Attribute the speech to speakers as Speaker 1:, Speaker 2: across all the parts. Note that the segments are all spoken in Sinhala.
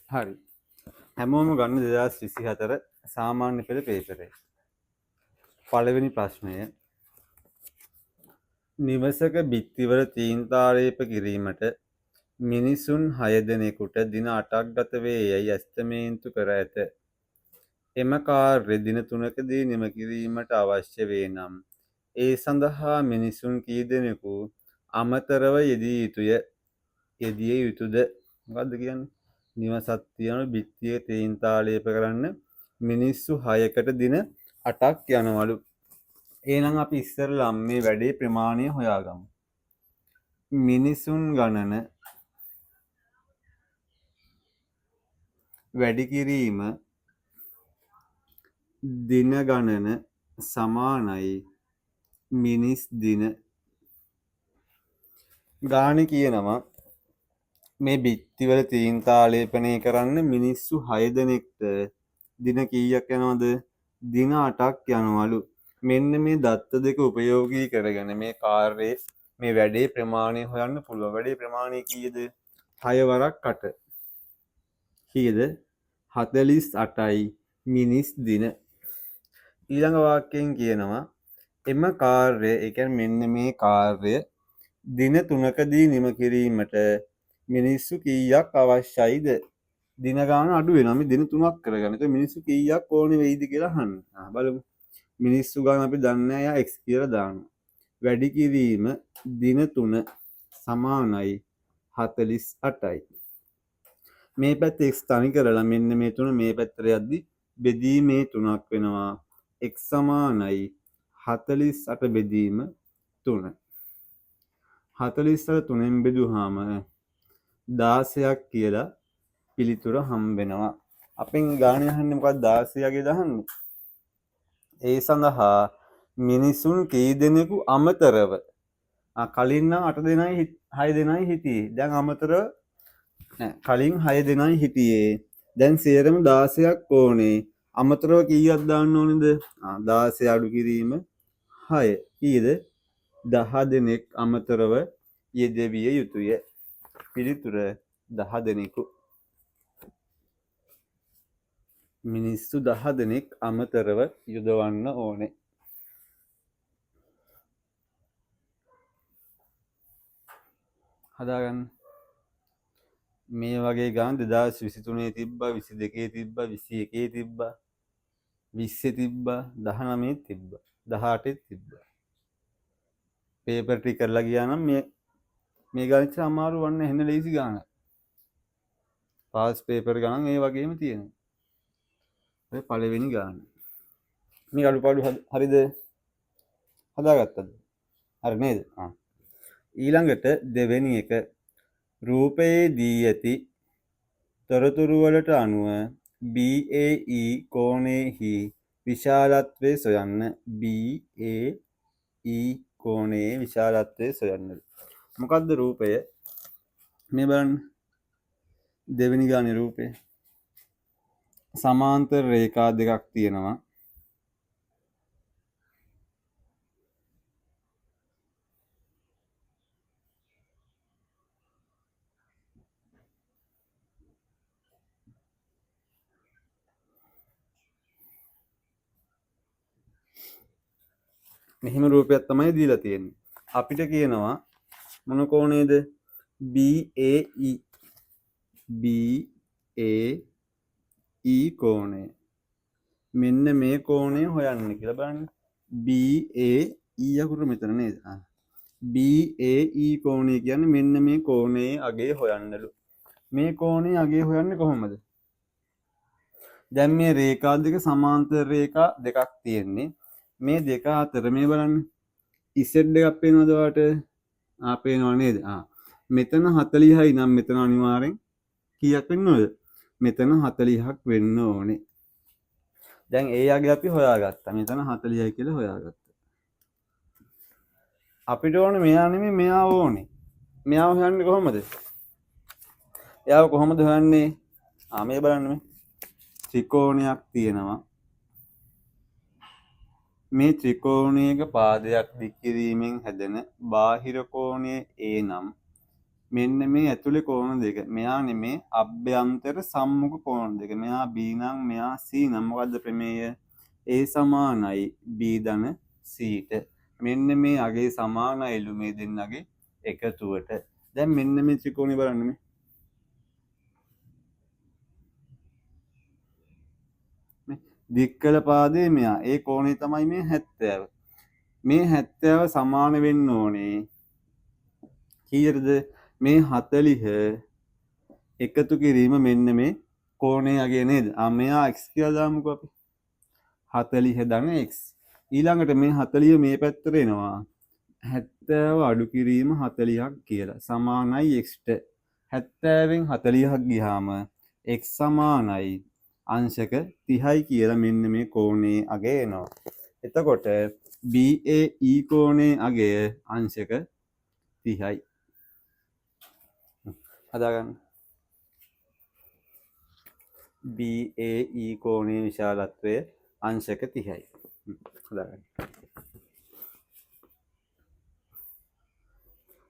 Speaker 1: හරි. හැමෝම ගන්න 2024 සාමාන්‍ය පෙළ පේපරේ. පළවෙනි ප්‍රශ්නය. නිවසක බිත්තිවල තීන්තාලේප කිරීමට මිනිසුන් 6 දෙනෙකුට දින 8ක් ගත වේ යයි ඇස්තමේන්තු කර ඇත. එම කාර්ය දින 3කදී නිම කිරීමට අවශ්‍ය වේ නම් ඒ සඳහා මිනිසුන් කී දෙනෙකු අමතරව යෙදිය යුතුද? මොකද්ද කියන්නේ? නිවසක් තියන බිත්තිය තීන්තාලේප කරන්න මිනිස්සු 6කට දින 8ක් යනවලු. එහෙනම් අපි ඉස්සරලා මේ වැඩේ ප්‍රමාණය හොයාගමු. මිනිසුන් ගණන වැඩි කිරීම දින ගණන සමානයි මිනිස් දින. ගාන කියනවා මේ බිත්තිවල තීන්තාලේපනය කරන්න මිනිස්සු 6 දෙනෙක්ට දින කීයක් යනවද? දින 8ක් යනවලු. මෙන්න මේ දත්ත දෙක උපයෝගී කරගෙන මේ කාර්යයේ මේ වැඩේ ප්‍රමාණය හොයන්න පුළුවන්. වැඩේ ප්‍රමාණය කීයද? 6 වරක් 8. කීයද? 48යි මිනිස් දින. ඊළඟ වාක්‍යයෙන් කියනවා එම කාර්යය, ඒ කියන්නේ මෙන්න මේ කාර්යය දින 3කදී නිම කිරීමට මිනිස්සු කීයක් අවශ්‍යයිද? දින ගාන අඩු වෙනවා. මේ දින 3ක් කරගන්න. ඒක මිනිස්සු කීයක් ඕනේ වෙයිද කියලා අහන්න. බලමු. මිනිස්සු ගාන අපි දන්නේ නැහැ. x කියලා දානවා. වැඩි කිරීම දින 3 සමානයි 48යි. මේ පැත්තේ x තනි කරලා මෙන්න මේ 3 මේ පැත්තට යද්දි බෙදීමේ 3ක් වෙනවා. x සමානයි 48 බෙදීම 3. 48 3ෙන් බෙදුවාම 16ක් කියලා පිළිතුර හම්බෙනවා. අපෙන් ගාණේ අහන්නේ මොකක්ද 16ගේ දහන්නේ? ඒ සඳහා මිනිසුන් කී දෙනෙකු අමතරව කලින් නම් 8 දෙනයි 6 දෙනයි හිටියේ. දැන් අමතරව කලින් 6 දෙනයි හිටියේ. දැන් සේරම 16ක් ඕනේ. අමතරව කීයක් දාන්න ඕනේද? 16 අඩු කිරීම 6. කීයද? 10 දෙනෙක් අමතරව යෙදවිය යුතුය. පිළිතුර 10 දෙනෙකු. මිනිස්සු 10 දෙනෙක් අමතරව යොදවන්න ඕනේ. හදාගන්න. මේ වගේ ගාන 2023 තිබ්බා, 22 තිබ්බා, 21 තිබ්බා, 20 තිබ්බා, 19 තිබ්බා, 18 තිබ්බා. පේපර් ටික කරලා ගියා නම් මේ ගානිට අමාරු වන්නේ නැහැ. ලේසි ගාන. පාස් පේපර් ගණන් ඒ වගේම තියෙනවා. ඔය පළවෙනි ගාන. මේ අඩුපාඩු හරිද? හදාගත්තද? හරි නේද? ඊළඟට දෙවෙනි එක රූපයේ දී ඇති තොරතුරු වලට අනුව BAE කෝණයෙහි විශාලත්වය සොයන්න. BAE කෝණයේ විශාලත්වය සොයන්න. මොකද්ද රූපය? මේ බලන්න. දෙවෙනි ගානේ රූපය. සමාන්තර රේඛා දෙකක් තියෙනවා. මෙහිම රූපයක් තමයි දීලා තියෙන්නේ. අපිට කියනවා මොන කෝණයේද? BAE. BAE කෝණය. මෙන්න මේ කෝණය හොයන්න කියලා බලන්න. BAE අකුර මෙතන නේද? BAE කෝණය කියන්නේ මෙන්න මේ කෝණයේ අගය හොයන්නලු. මේ කෝණයේ අගය හොයන්නේ කොහොමද? දැන් මේ රේඛා දෙක සමාන්තර රේඛා දෙකක් තියෙන්නේ. මේ දෙක අතර මේ බලන්න. Z එකක් පේනවද ඔයාලට? පේනව නේද? මෙතන 40යි නම් මෙතන අනිවාර්යෙන් කීයක් වෙන්න ඕනද? මෙතන 40ක් වෙන්න ඕනේ. දැන් ඒ අගය අපි හොයාගත්තා. මෙතන 40යි කියලා හොයාගත්තා. අපිට ඕනේ මෙයා නෙමෙයි මෙයා ඕනේ. මෙයාව හොයන්නේ කොහොමද? එයාව කොහොමද හොයන්නේ? මේ බලන්න මේ ත්‍රිකෝණයක් තියෙනවා. මේ ත්‍රිකෝණයක පාදයක් දික් කිරීමෙන් හැදෙන බාහිර කෝණය A නම් මෙන්න මේ ඇතුලේ කෝණ දෙක. මෙයා නෙමේ අභ්‍යන්තර සම්මුඛ කෝණ දෙක. මෙයා B නම් මෙයා C නම් මොකද්ද ප්‍රමේය? A සමානයි B ධන C ට. මෙන්න මේ අගේ සමානයිලු මේ දෙන්නගේ එකතුවට. දැන් මෙන්න මේ ත්‍රිකෝණය බලන්න මේ. දික්කල පාදේ මෙයා. ඒ කෝණය තමයි මේ 70. මේ 70 සමාන වෙන්න ඕනේ. කීයටද? මේ 40 එකතු කිරීම මෙන්න මේ කෝණය අගේ නේද? මෙයා x කියලා දාමුකෝ අපි. 40 ධන x. ඊළඟට මේ 40 මේ පැත්තට එනවා. 70 අඩු කිරීම 40ක් කියලා. සමානයි x ට. 70න් 40ක් ගියාම x සමානයි අංශක 30යි කියලා මෙන්න මේ කෝණේ අගය එනවා. එතකොට BAE කෝණේ අගය අංශක 30යි. හදාගන්න. BAE කෝණයේ විශාලත්වය අංශක 30යි. හදාගන්න.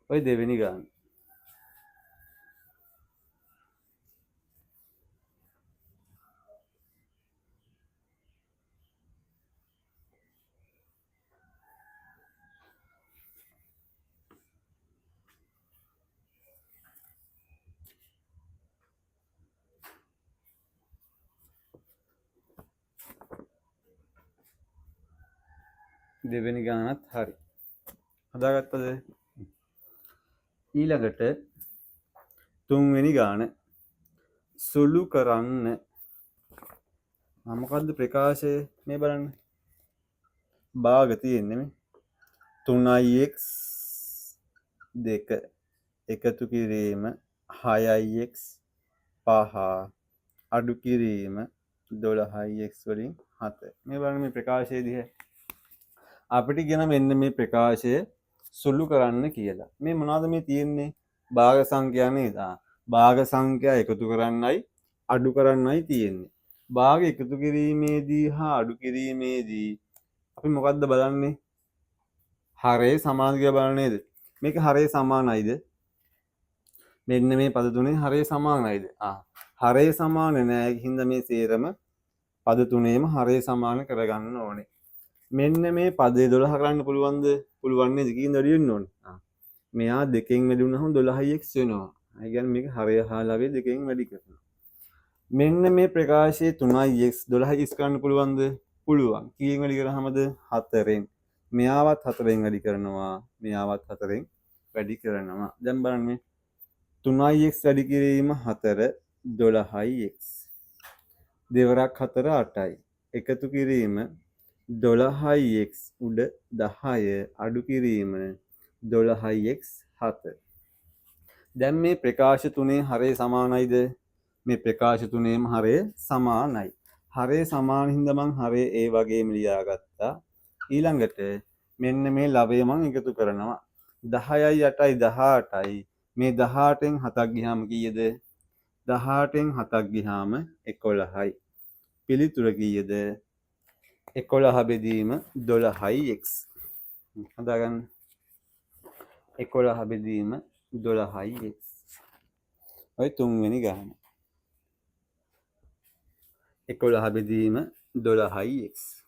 Speaker 1: ඔය දෙවෙනි ගාන. දෙවෙනි ගානත් හරි. හදාගත්තද? ඊළඟට තුන්වෙනි ගාන. සුළු කරන්න. මොකද්ද ප්‍රකාශය? මේ බලන්න. භාග තියෙන්නේ මේ 3x 2 එකතු කිරීම 6x 5 අඩු කිරීම 12x වලින් 7. මේ බලන්න මේ ප්‍රකාශය දිහා. අපිට කියන මෙන්න මේ ප්‍රකාශය සුළු කරන්න කියලා. මේ මොනවද මේ තියෙන්නේ? භාග සංඛ්‍යා නේද? භාග සංඛ්‍යා එකතු කරන්නයි අඩු කරන්නයි තියෙන්නේ. භාග එකතු කිරීමේදී හා අඩු කිරීමේදී අපි මොකද්ද බලන්නේ? හරය සමාන කියලා බලන්නේ නේද? මේක හරය සමානයිද? මෙන්න මේ පද තුනේ හරය සමානයිද? හරය සමාන නෑ. හින්දා මේ සේරම පද තුනේම හරය සමාන කරගන්න ඕනේ. මෙන්න මේ පදේ 12 කරන්න පුළුවන්ද? පුළුවන් නේද? කීයෙන් වැඩි වෙන්න ඕනේ? මෙයා දෙකෙන් වැඩි වුණාම 12x වෙනවා. ඒ කියන්නේ මේක හරය හා ලවය දෙකෙන් වැඩි කරනවා. මෙන්න මේ ප්‍රකාශයේ 3x 12x කරන්න පුළුවන්ද? පුළුවන්. කීයෙන් වැඩි කරාමද? 4ෙන්. මෙයාවත් 4ෙන් වැඩි කරනවා. මෙයාවත් 4ෙන් වැඩි කරනවා. දැන් බලන්න මේ 3x වැඩි කිරීම 4 12x. දෙවරක් 4 8යි. එකතු කිරීම 12x උඩ 10 අඩු කිරීම 12x 7. දැන් මේ ප්‍රකාශ තුනේ හරය සමානයිද? මේ ප්‍රකාශ තුනේම හරය සමානයි. හරය සමාන හින්දා මං හරය ඒ වගේම ලියාගත්තා. ඊළඟට මෙන්න මේ ලවය මං එකතු කරනවා. 10යි 8යි 18යි. මේ 18න් 7ක් ගියාම කීයද? 18න් 7ක් ගියාම 11යි. පිළිතුර කීයද? 11 බෙදීම 12x. හදාගන්න. 11 බෙදීම 12x. ඔය තුන්වෙනි ගාන. 11 බෙදීම 12x.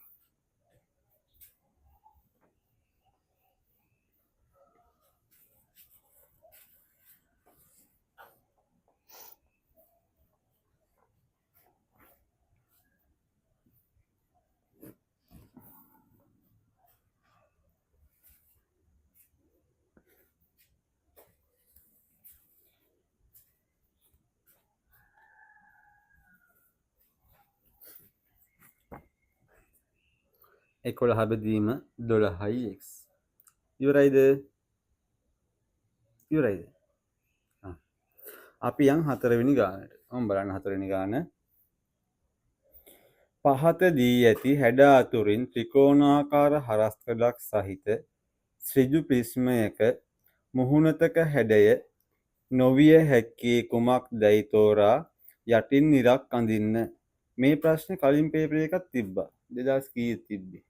Speaker 1: එකොළහ බෙදීම 12x. ඉවරයිද? ඉවරයිද? අපි යන් 4 වෙනි ගානට. බලන්න 4 වෙනි ගාන. පහත දී ඇති හැඩ අතුරින් ත්‍රිකෝණාකාර හරස්කඩක් සහිත ඍජු ප්‍රිස්මයක මුහුණතක හැඩය නොවිය හැක්කේ කුමක්දයි තෝරා යටින් නිරක් අඳින්න. මේ ප්‍රශ්නේ කලින් පේපර් එකක් තිබ්බා. 2000 කීයේ තිබ්බේ?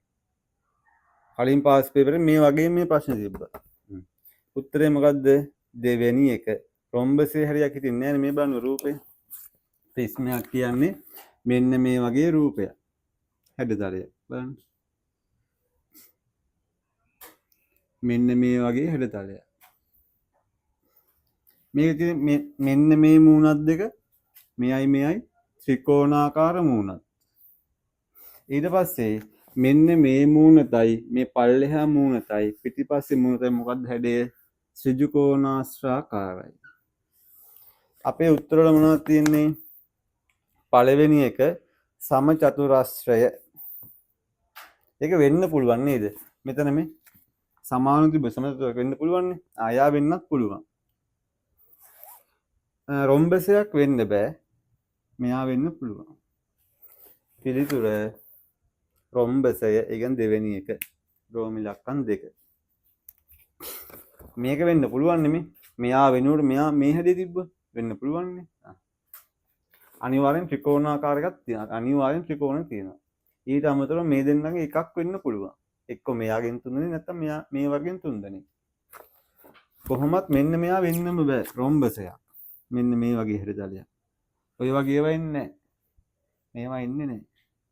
Speaker 1: කලින් පාස් පේපරේ මේ වගේ මේ ප්‍රශ්නේ තිබ්බා. උත්තරේ මොකද්ද? දෙවෙනි එක. රොම්බසේ හරියක් හිටින්නේ නැහැ මේ බලන්න රූපේ. ප්‍රිස්මයක් කියන්නේ මෙන්න මේ වගේ රූපයක්. හැඩතලය බලන්න. මෙන්න මේ වගේ හැඩතලයක්. මේක මෙන්න මේ මූණත් දෙක මෙයයි ත්‍රිකෝණාකාර මූණත්. ඊට පස්සේ මෙන්න මේ මූණතයි මේ පල්ලෙහා මූණතයි පිටිපස්සේ මූණතයි මොකක්ද හැඩය? ත්‍රිජුකෝණාශ්‍රාකාරයි. අපේ උත්තර වල මොනවද තියෙන්නේ? පළවෙනි එක සමචතුරස්‍රය. ඒක වෙන්න පුළුවන් නේද? මෙතන මේ සමානුතිබ සමචතුරක වෙන්න පුළුවන් නේ. ආයා වෙන්නත් පුළුවන්. රොම්බසයක් වෙන්න බෑ. මෙයා වෙන්න පුළුවන්. පිළිතුර රොම්බසය. ඒ කියන්නේ දෙවෙනි එක. රෝමි ලක්කන් 2. මේක වෙන්න පුළුවන් නෙමෙයි. මෙයා වෙනුවට මෙයා මේ හැඩය තිබ්බ වෙන්න පුළුවන් නේ. අනිවාර්යෙන් ත්‍රිකෝණාකාර එකක් තියෙනවා. අනිවාර්යෙන් ත්‍රිකෝණ තියෙනවා. ඊට අමතරව මේ දෙන්නගේ එකක් වෙන්න පුළුවන්. එක්ක මෙයාගෙන් 3 දෙනෙක් නැත්නම් මෙයා මේ වර්ගෙන් 3 දෙනෙක්. කොහොමත් මෙන්න මෙයා වෙන්නම බෑ රොම්බසයක්. මෙන්න මේ වගේ හැඩතලයක්. ඔය වගේ ඒවා ඉන්නේ නැහැ. මේවා ඉන්නේ නැහැ.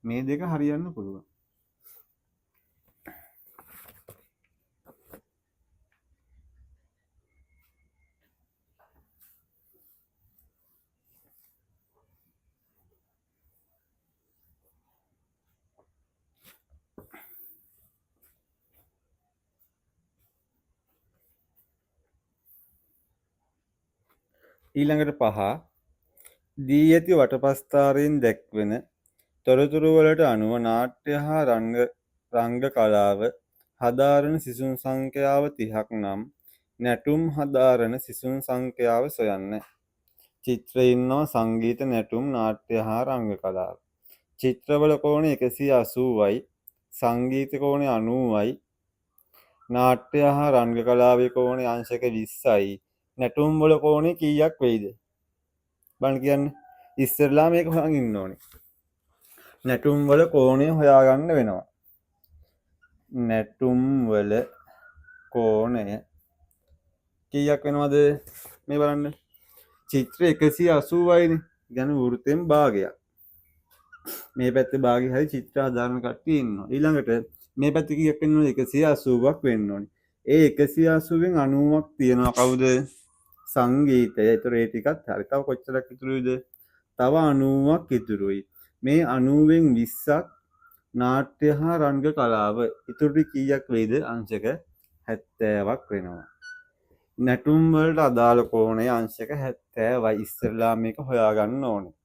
Speaker 1: මේ දෙක හරියන්න පුළුවන්. ඊළඟට 5 දී ඇති වටපස්ථාරයෙන් දැක්වෙන තොරතුරු වලට අනුව නාට්‍ය හා රංග කලාව හදාරන සිසුන් සංඛ්‍යාව 30ක් නම් නැටුම් හදාරන සිසුන් සංඛ්‍යාව සොයන්න. චිත්‍රයේ ඉන්නවා සංගීත, නැටුම්, නාට්‍ය හා රංග කලාව. චිත්‍රවල කෝණ 180යි, සංගීත කෝණ 90යි, නාට්‍ය හා රංග කලාවේ කෝණ අංශක 20යි. නැටුම් වල කෝණේ කීයක් වෙයිද? බලන්න කියන්නේ. ඉස්සෙල්ලා මේක හොයන් ඉන්න ඕනේ. නැටුම් වල කෝණය හොයාගන්න වෙනවා. නැටුම් වල කෝණය කීයක් වෙනවද? මේ බලන්න. චිත්‍ර 180යිනේ. يعني වෘත්තෙන් භාගයක්. මේ පැත්තේ භාගය හරි චිත්‍ර ආධාරණ කට්ටිය ඉන්නවා. ඊළඟට මේ පැත්තේ කීයක් වෙන්න ඕනේ? 180ක් වෙන්න ඕනේ. ඒ 180න් 90ක් තියනවා කවුද? සංගීතය. ඒතර ඒ ටිකත් හරි. තව කොච්චරක් ඉතුරුයිද? තව 90ක් ඉතුරුයි. මේ 90න් 20ක් නාට්‍ය හා රංග කලාව. ඉතුරු කීයක් වෙයිද? අංශක 70ක් වෙනවා. නැටුම් වලට අදාළ කෝණය අංශක 70යි. ඉස්සෙල්ලා මේක හොයාගන්න ඕනේ.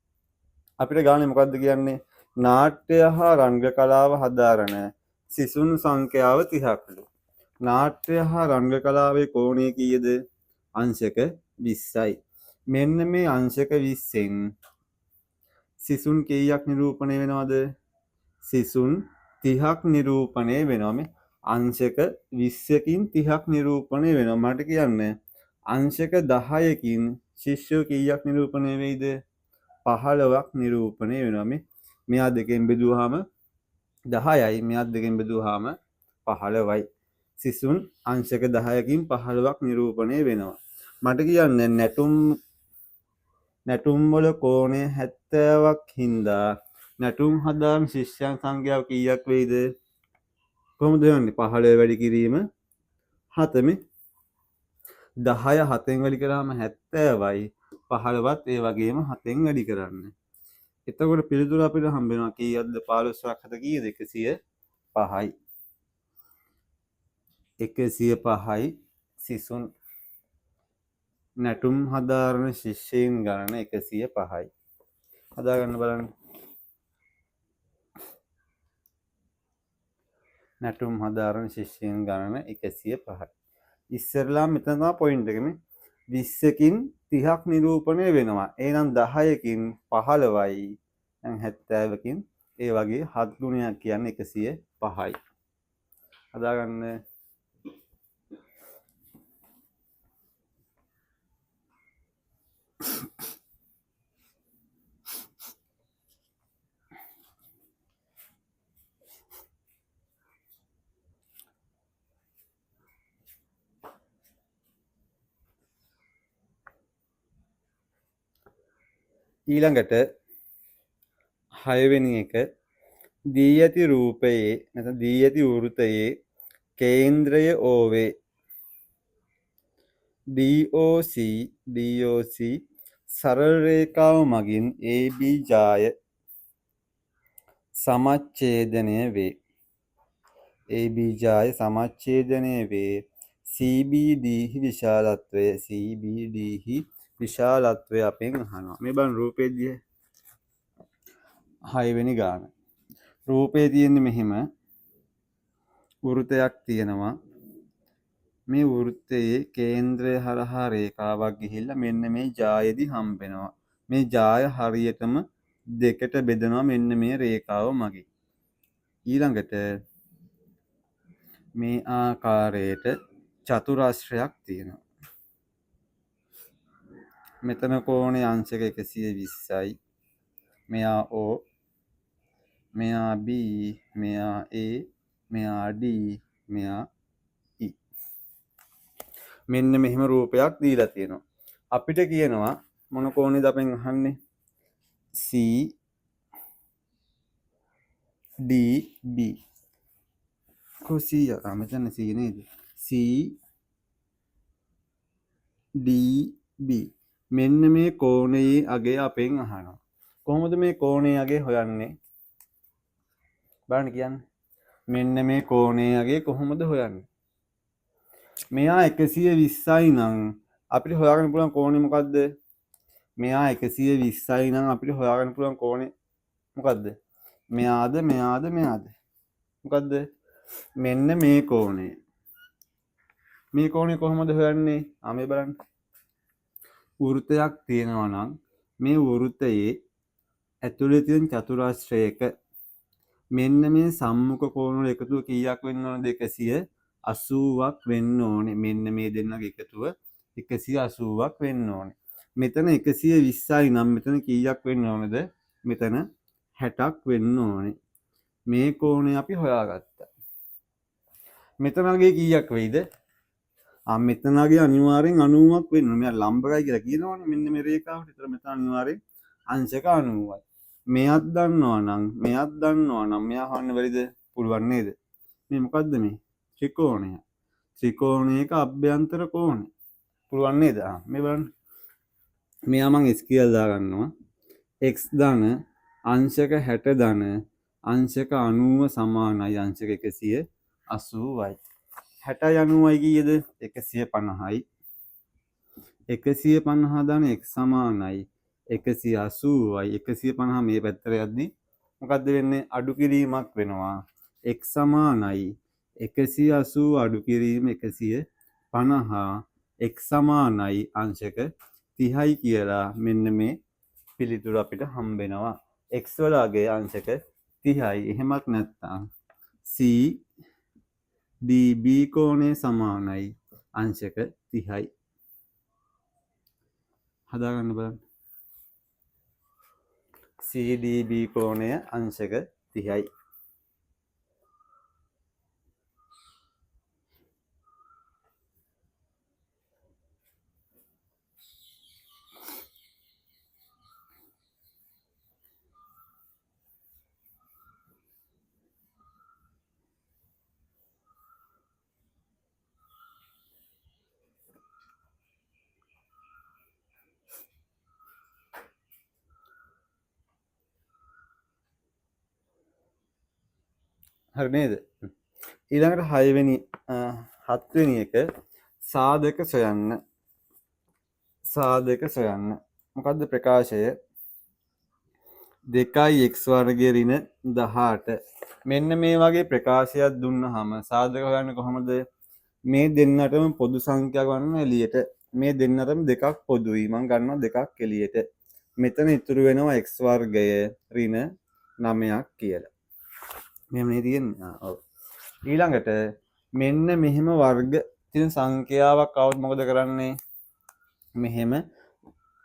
Speaker 1: අපිට ගානේ මොකද්ද කියන්නේ? නාට්‍ය හා රංග කලාව හදාරන සිසුන් සංඛ්‍යාව 30ක්ලු. නාට්‍ය හා රංග කලාවේ කෝණය කීයද? අංශක 20යි. මෙන්න මේ අංශක 20න් සිසුන් කීයක් නිරූපණය වෙනවද? සිසුන් 30ක් නිරූපණය වෙනවා. මේ අංශක 20කින් 30ක් නිරූපණය වෙනවා. මට කියන්න අංශක 10කින් ශිෂ්‍යෝ කීයක් නිරූපණය වෙයිද? 15ක් නිරූපණය වෙනවා. මෙයා දෙකෙන් බෙදුවාම 10යි, මෙයා දෙකෙන් බෙදුවාම 15යි. සිසුන් අංශක 10කින් 15ක් නිරූපණය වෙනවා. මට කියන්නේ නැටුම් වල කෝණය 70ක් හින්දා නැටුම් හදාන ශිෂ්‍යයන් සංඛ්‍යාව කීයක් වෙයිද? කොහොමද හොයන්නේ? 15 වැඩි කිරීම 7 10 7න් වැඩි කරාම 70යි. 15ත් ඒ වගේම 7න් වැඩි කරන්න. එතකොට පිළිතුර අපිට හම්බ වෙනවා කීයක්ද? 15ක් 7 කීයද? 105යි. 105යි සිසුන් නැටුම් හදාරන ශිෂ්‍යයන් ගණන 105යි. හදාගන්න බලන්න. නැටුම් හදාරන ශිෂ්‍යයන් ගණන 105යි. ඉස්සරලා මෙතන තමයි පොයින්ට් එක මේ 20කින් 30ක් නිරූපණය වෙනවා. එහෙනම් 10කින් 15යි. දැන් 70කින් ඒ වගේ 7 ගුණයක් කියන්නේ 105යි. හදාගන්න. ඊළඟට 6 වෙනි එක දී ඇති රූපයේ නැත්නම් දී ඇති වෘතයේ කේන්ද්‍රය ඕවේ. DOC සරල රේඛාව මගින් AB ජාය සමච්ඡේදනය වේ. AB ජාය සමච්ඡේදනය වේ. CBD විශාලත්වය අපෙන් අහනවා. මේ බලන්න රූපේදී 6 වෙනි ගාන. රූපේ තියෙන්නේ මෙහෙම වෘතයක් තියෙනවා. මේ වෘත්තයේ කේන්ද්‍රය හරහා රේඛාවක් ගිහිල්ලා මෙන්න මේ ජායේදී හම්බ වෙනවා. මේ ජාය හරියටම දෙකට බෙදනවා මෙන්න මේ රේඛාව මගින්. ඊළඟට මේ ආකාරයට චතුරස්‍රයක් තියෙනවා. මෙතන කෝණේ අංශක 120යි. මෙයා O, මෙයා B, මෙයා A, මෙයා D, මෙයා E. මෙන්න මෙහෙම රූපයක් දීලා තියෙනවා. අපිට කියනවා මොන කෝණේද අපෙන් අහන්නේ? C D B. කොහේ මෙතන C නේද? C D B. මෙන්න මේ කෝණයේ අගය අපෙන් අහනවා. කොහොමද මේ කෝණයේ අගය හොයන්නේ? බලන්න කියන්නේ. මෙන්න මේ කෝණයේ අගය කොහොමද හොයන්නේ? මෙයා 120යි නම් අපිට හොයාගන්න පුළුවන් කෝණය මොකද්ද? මෙයා 120යි නම් අපිට හොයාගන්න පුළුවන් කෝණය මොකද්ද? මෙයාද? මොකද්ද? මෙන්න මේ කෝණය. මේ කෝණය කොහොමද හොයන්නේ? මේ බලන්න. වෘත්තයක් තියෙනවා නම් මේ වෘත්තයේ ඇතුලේ තියෙන චතුරස්‍රයක මෙන්න මේ සම්මුඛ කෝණ වල එකතුව කීයක් වෙන්න ඕනද? 180ක් වෙන්න ඕනේ. මෙන්න මේ දෙන්නගේ එකතුව 180ක් වෙන්න ඕනේ. මෙතන 120යි නම් මෙතන කීයක් වෙන්න ඕනද? මෙතන 60ක් වෙන්න ඕනේ. මේ කෝණය අපි හොයාගත්තා. මෙතනගේ කීයක් වෙයිද? මෙතනගේ අනිවාර්යෙන් 90ක් වෙන්න ඕනේ. මෙයා ලම්බකයි කියලා කියනවනේ මෙන්න මේ රේඛාවට. ඒතර මෙතන අනිවාර්යෙන් අංශක 90යි. මෙයක් දන්නවා නම් මෙයා හොයන්න බැරිද? පුළුවන් නේද? මේ මොකද්ද මේ? ත්‍රිකෝණය. ත්‍රිකෝණයක අභ්‍යන්තර කෝණය. පුළුවන් නේද? මේ බලන්න. මෙයා මං S කියලා දාගන්නවා. x ධන අංශක 60 ධන අංශක 90 සමානයි අංශක 180යි. 60යි 90යි කීයද? 150යි. 150 ධන x සමානයි 180යි. 150 මේ පැත්තට යද්දි මොකද්ද වෙන්නේ? අඩු කිරීමක් වෙනවා. x සමානයි 180 අඩු කිරීම 150 x සමානයි අංශක 30යි කියලා මෙන්න මේ පිළිතුර අපිට හම්බ වෙනවා. x වල අගය අංශක 30යි. එහෙමත් නැත්නම් C DB කෝණය සමානයි අංශක 30යි. හදාගන්න බලන්න. CDB කෝණය අංශක 30යි. හරි නේද? ඊළඟට 6 වෙනි 7 වෙනි එක සාධක සොයන්න. මොකද්ද ප්‍රකාශය? 2x වර්ගය ඍණ 18. මෙන්න මේ වගේ ප්‍රකාශයක් දුන්නාම සාධක හොයන්නේ කොහොමද? මේ දෙන්නටම පොදු සංඛ්‍යාවක් ගන්න එළියට. මේ දෙන්නටම දෙකක් පොදුයි. මම ගන්නවා දෙකක් එළියට. මෙතන ඉතුරු වෙනවා x වර්ගය ඍණ 9ක් කියලා. මෙහෙමනේ තියෙන්නේ. ඔව්. ඊළඟට මෙන්න මෙහෙම වර්ග තියෙන සංඛ්‍යාවක් આવොත් මොකද කරන්නේ? මෙහෙම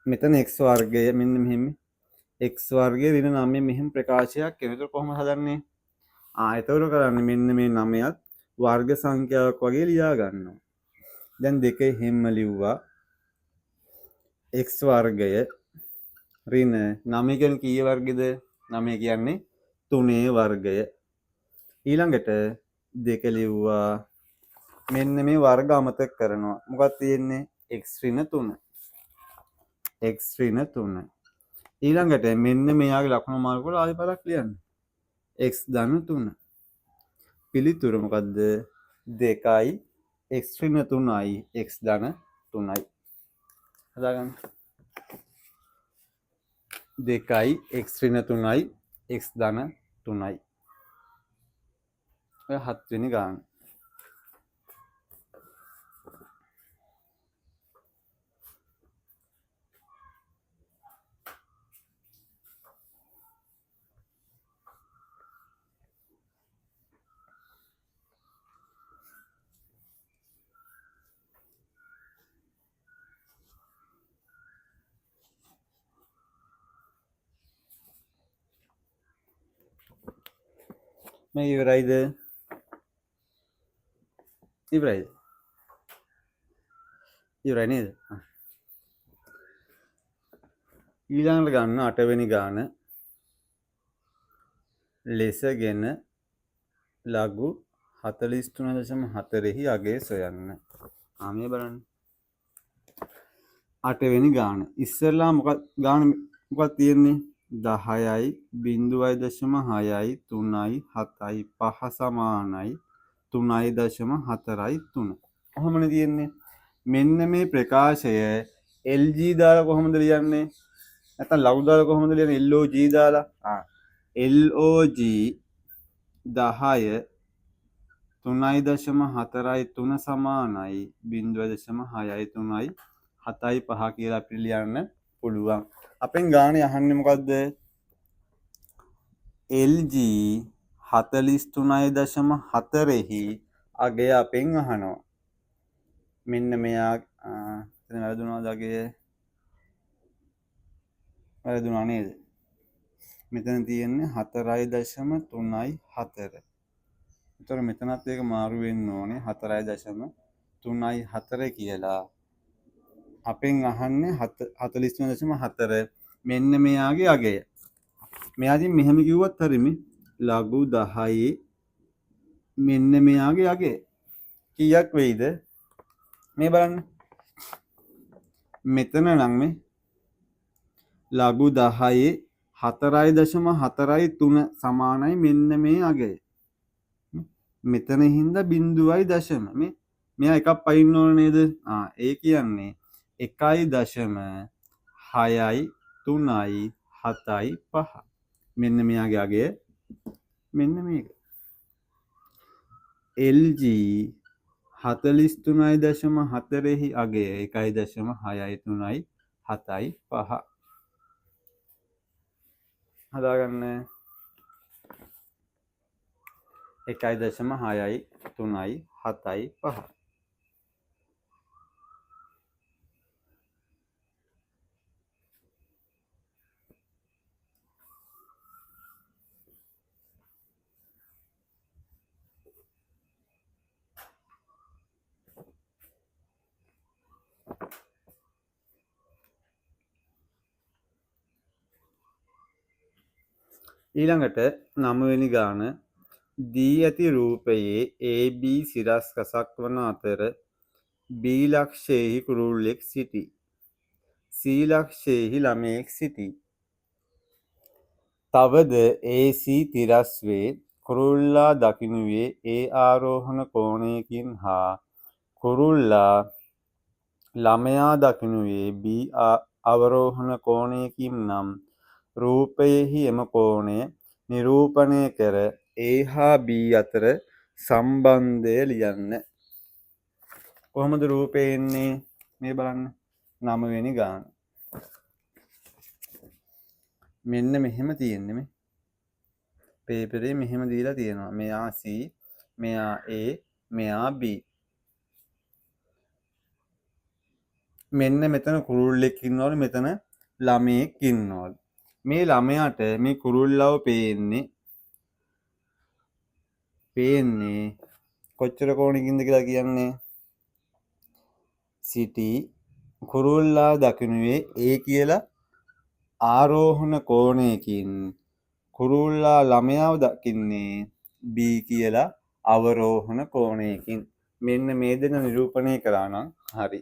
Speaker 1: මෙතන x වර්ගය මෙන්න මෙහෙම x වර්ගය ඍණ 9 මෙහෙම ප්‍රකාශයක් වෙනවා. ඒක කොහොමද හදන්නේ? එතකොට කරන්නේ මෙන්න මේ 9ත් වර්ග සංඛ්‍යාවක් වගේ ලියා ගන්නවා. දැන් දෙක එහෙම ලිව්වා. x වර්ගය රින 9 කියන්නේ කීයේ වර්ගයද? 9 කියන්නේ 3 වර්ගය. ඊළඟට 2 ලිව්වා. මෙන්න මේ වර්ග අමතක කරනවා. මොකක්ද තියෙන්නේ? x ඍණ 3. x ඍණ 3. ඊළඟට මෙන්න මෙයාගේ ලකුණු මාර්ග වල ආයෙ පාරක් ලියන්න. x ධන 3. පිළිතුර මොකද්ද? 2යි x ඍණ 3යි x ධන 3යි. හදාගන්න. 2යි x ඍණ 3යි x ධන 3යි. ඔය 7 වෙනි ගාන. මේ ඉවරයිද? ඉවරයිද? ඉවරයි නේද? ඊළඟට ගන්න 8 වෙනි ගාන. ලෙසගෙන ලඝු 43.4 අගය සොයන්න. ආමිය බලන්න. 8 වෙනි ගාන. ඉස්සෙල්ලා මොකක් තියෙන්නේ? 10යි 0.6යි 3යි 7යි 5 සමානයි 3.4යි 3. කොහොමද තියෙන්නේ? මෙන්න මේ ප්‍රකාශය LG දාලා කොහොමද ලියන්නේ? නැත්නම් ලඝු දාලා කොහොමද ලියන්නේ? LOG දාලා. LOG 10 3.4යි 3 සමානයි 0.6යි 3යි 7යි 5 කියලා අපිට ලියන්න පුළුවන්. අපෙන් ගානේ අහන්නේ මොකද්ද? LG 43.4 අගය අපෙන් අහනවා. මෙන්න මෙයා එතන වැරදුනාද අගය? වැරදුනා නේද? මෙතන තියෙන්නේ 4.34. ඒතර මෙතනත් ඒක මාරු වෙන්න ඕනේ 4.34 කියලා. අපෙන් අහන්නේ 43.4. මෙන්න මෙයාගේ අගය. මෙයාදී මෙහෙම කිව්වත් හරිනේ. ලඝු 10 මෙන්න මෙයාගේ අගය. කීයක් වෙයිද? මේ බලන්න. මෙතන නම් මේ ලඝු 10 4.43 සමානයි මෙන්න මේ අගය. මෙතන හින්දා බිඳුවයි දශම. මෙයා එකක් පයින්න ඕන නේද? ඒ කියන්නේ 1.6යි 3යි 7යි 5. මෙන්න මෙයාගේ අගය මෙන්න මේක. LG 43.4 අගය 1.6යි 3යි 7යි 5. හදාගන්න. 1.6යි 3යි 7යි 5. ඊළඟට 9 වෙනි ගාන. දී ඇති රූපයේ AB සිරස් කසක් වන අතර B ලක්ෂයෙහි කුරුල්ලෙක් සිටී. C ලක්ෂයෙහි ළමයෙක් සිටී. තවද AC තිරස් වේ. කුරුල්ලා දකිනුයේ A ආරෝහණ කෝණයකින් හා කුරුල්ලා ළමයා දකිනුයේ B අවරෝහණ කෝණයකින් නම් රූපයෙහි එම කෝණය නිරූපණය කර A හා B අතර සම්බන්ධය ලියන්න. කොහොමද රූපය එන්නේ? මේ බලන්න. 9 වෙනි ගාන. මෙන්න මෙහෙම තියෙන්නේ මේ. පේපරේ මෙහෙම දීලා තියෙනවා. මෙයා C, මෙයා A, මෙයා B. මෙන්න මෙතන කුරුල්ලෙක් ඉන්නවලු, මෙතන ළමයෙක් ඉන්නවලු. මේ ළමයාට මේ කුරුල්ලව පේන්නේ කොච්චර කෝණකින්ද කියලා කියන්නේ? සිටි කුරුල්ලා දකිනුයේ A කියලා ආරෝහණ කෝණයකින් කුරුල්ලා ළමයාව දකින්නේ B කියලා අවරෝහණ කෝණයකින්. මෙන්න මේ දෙන නිරූපණය කරා නම් හරි.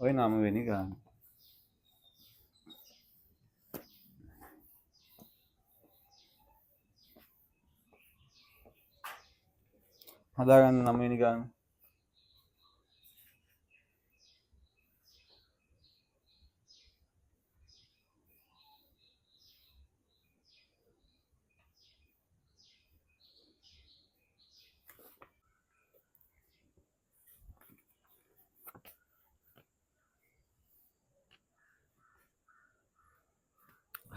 Speaker 1: ඔය 9 වෙනි ගාන. හදාගන්න 9 වෙනි ගාන.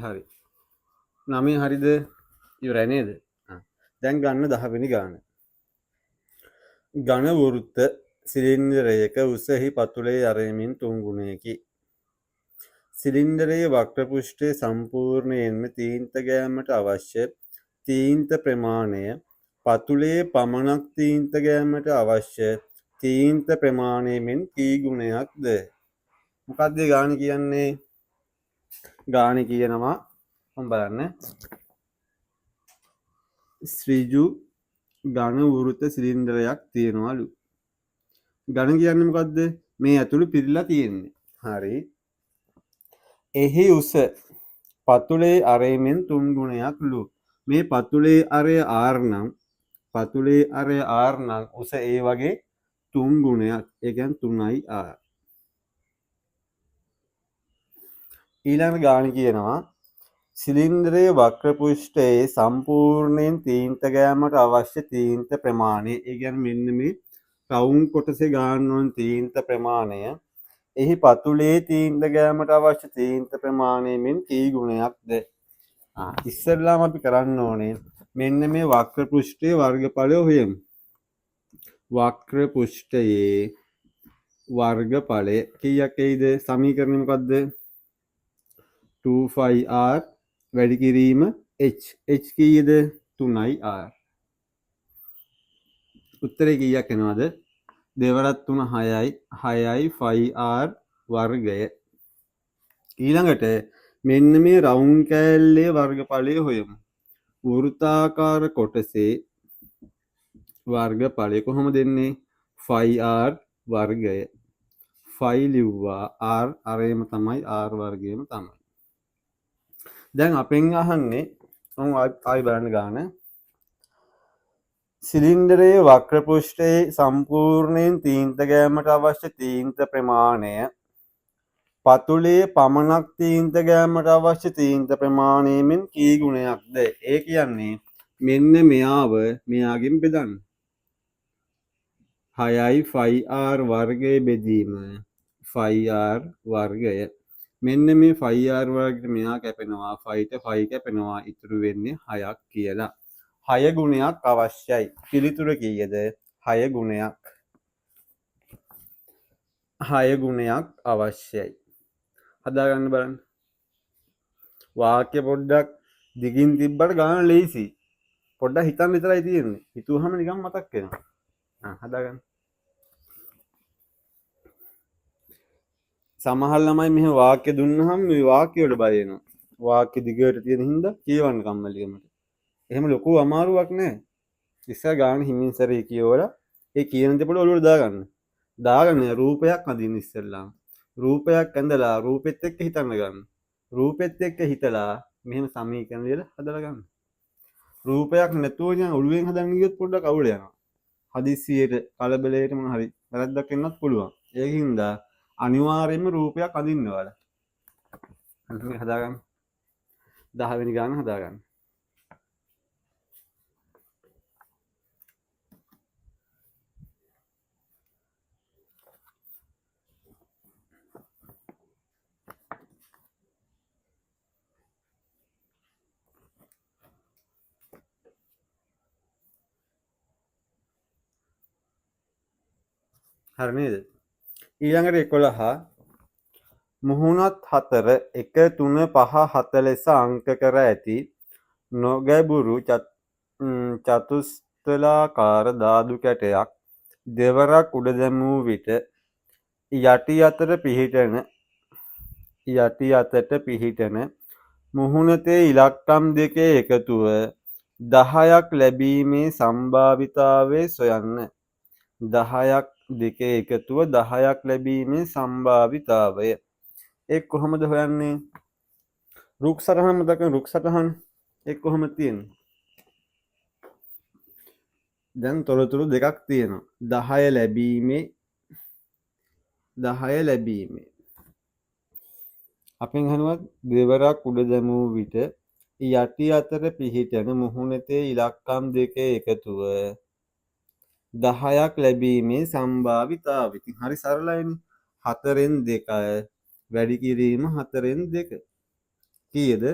Speaker 1: හරි. 9 හරිද? ඉවරයි නේද? දැන් ගන්න 10 වෙනි ගාන. ඝන වෘත්ත සිලින්ඩරයක උසෙහි පතුලේ අරයමින් 3 ගුණයකි. සිලින්ඩරයේ වක්‍ර පෘෂ්ඨය සම්පූර්ණයෙන්ම තීන්ත ගෑමට අවශ්‍ය තීන්ත ප්‍රමාණය පතුලේ පමණක් තීන්ත ගෑමට අවශ්‍ය තීන්ත ප්‍රමාණයෙන් කී ගුණයක්ද? මොකක්ද ගාන කියන්නේ? ගාන කියනවා මම බලන්න. ශ්‍රීජු ඝන වෘත්ත සිලින්ඩරයක් තියෙනවලු. ඝන කියන්නේ මොකද්ද? මේ ඇතුළු පිරීලා තියෙන්නේ. හරි. එහි උස පතුලේ අරයමින් 3 ගුණයක්ලු. මේ පතුලේ අරය R නම් උස ඒ වගේ 3 ගුණයක්. ඒ කියන්නේ 3යි R. ඊළඟ ගාන කියනවා සිලින්ඩරයේ වක්‍ර පෘෂ්ඨයේ සම්පූර්ණයෙන් තීන්ත ගෑමට අවශ්‍ය තීන්ත ප්‍රමාණය. ඒ කියන්නේ මෙන්න මේ රවුම් කොටසේ ගන්න ඕන තීන්ත ප්‍රමාණය එහි පතුලේ තීන්ත ගෑමට අවශ්‍ය තීන්ත ප්‍රමාණයෙන් කී ගුණයක්ද? ඉස්සෙල්ලාම අපි කරන්න ඕනේ මෙන්න මේ වක්‍ර පෘෂ්ඨයේ වර්ගඵලය හොයමු. වක්‍ර පෘෂ්ඨයේ වර්ගඵලය කීයක් එයිද? සමීකරණය මොකද්ද? 2πr වැඩි කිරීම h. h කීයද? 3ir. උත්තරේ කීයක් එනවද? 2 × 3 6යි. 6යි 5r වර්ගය. ඊළඟට මෙන්න මේ රවුම් කෑල්ලේ වර්ගඵලය හොයමු. වෘත්තාකාර කොටසේ වර්ගඵලය කොහොමද දෙන්නේ? 5r වර්ගය. 5 ලිව්වා r අරේම තමයි r වර්ගයම තමයි. දැන් අපෙන් අහන්නේ මම ආයි බලන්න ගන්න. සිලින්ඩරයේ වක්‍ර පෘෂ්ඨයේ සම්පූර්ණයෙන් තීන්ත ගෑමට අවශ්‍ය තීන්ත ප්‍රමාණය පතුලේ පමණක් තීන්ත ගෑමට අවශ්‍ය තීන්ත ප්‍රමාණයෙන් කී ගුණයක්ද? ඒ කියන්නේ මෙන්න මෙයාව මෙයාගෙන් බෙදන්න. 6යි 5r වර්ගයේ බෙදීම 5r වර්ගය. මෙන්න මේ 5r වර්ගයට මෙයා කැපෙනවා 5ට 5 කැපෙනවා ඉතුරු වෙන්නේ 6ක් කියලා. 6 ගුණයක් අවශ්‍යයි. පිළිතුර කීයද? 6 ගුණයක්. 6 ගුණයක් අවශ්‍යයි. හදාගන්න බලන්න. වාක්‍ය පොඩ්ඩක් දිගින් තිබ්බට ගන්න ලේසි. පොඩ්ඩක් හිතන්න විතරයි තියෙන්නේ. හිතුවහම නිකන් මතක් වෙනවා. හදාගන්න. සමහර ළමයි මෙහෙම වාක්‍ය දුන්නහම මේ වාක්‍ය වල බය වෙනවා. වාක්‍ය දිගට තියෙන හින්දා කියවන්න කම්මැලිකමට. එහෙම ලොකු අමාරුවක් නෑ. ඉස්සර ගාන හිමින් සැරේ කියවලා ඒ කියන දේ පොඩ ඔලුවට දාගන්න. දාගන්න රූපයක් අඳින්න ඉස්සෙල්ලා. රූපයක් ඇඳලා රූපෙත් එක්ක හිතන්න ගන්න. රූපෙත් එක්ක හිතලා මෙහෙම සමීකරණ ලියලා හදලා ගන්න. රූපයක් නැතුව නිකන් ඔළුවෙන් හදන්න ගියොත් පොඩ්ඩක් අවුල යනවා. හදිස්සියට කලබලයට මොන හරි වැරද්දක් වෙන්නත් පුළුවන්. ඒකින්ද අනිවාර්යයෙන්ම රූපයක් අඳින්න ඕන. අන්තිමට හදාගන්න. 10 වෙනි ගාන හදාගන්න. හරි නේද? ඊළඟට 11 මුහුණත් 4 1 3 5 7 ලෙස අංක කර ඇති නොගැඹුරු චතුස්තලාකාර ධාතු කැටයක් දෙවරක් උඩ දැමූ විට යටි අතට පිහිටන යටි අතට පිහිටන මුහුණතේ ඉලක්කම් දෙකේ එකතුව 10ක් ලැබීමේ සම්භාවිතාවය සොයන්න. 10ක් දෙකේ එකතුව 10ක් ලැබීමේ සම්භාවිතාවය. ඒක කොහොමද හොයන්නේ? රුක් සටහන මතකද? රුක් සටහන ඒක කොහොමද තියෙන්නේ? දැන් තොරතුරු දෙකක් තියෙනවා. 10 ලැබීමේ අපෙන් අහනවා දෙවරක් උඩ දැමූ විට යටි අතට පිහිටන මුහුණතේ ඉලක්කම් දෙකේ එකතුව 10ක් ලැබීමේ සම්භාවිතාවය. ඉතින් හරි සරලයිනේ. 4න් 2 වැඩි කිරීම 4න් 2 කීයද?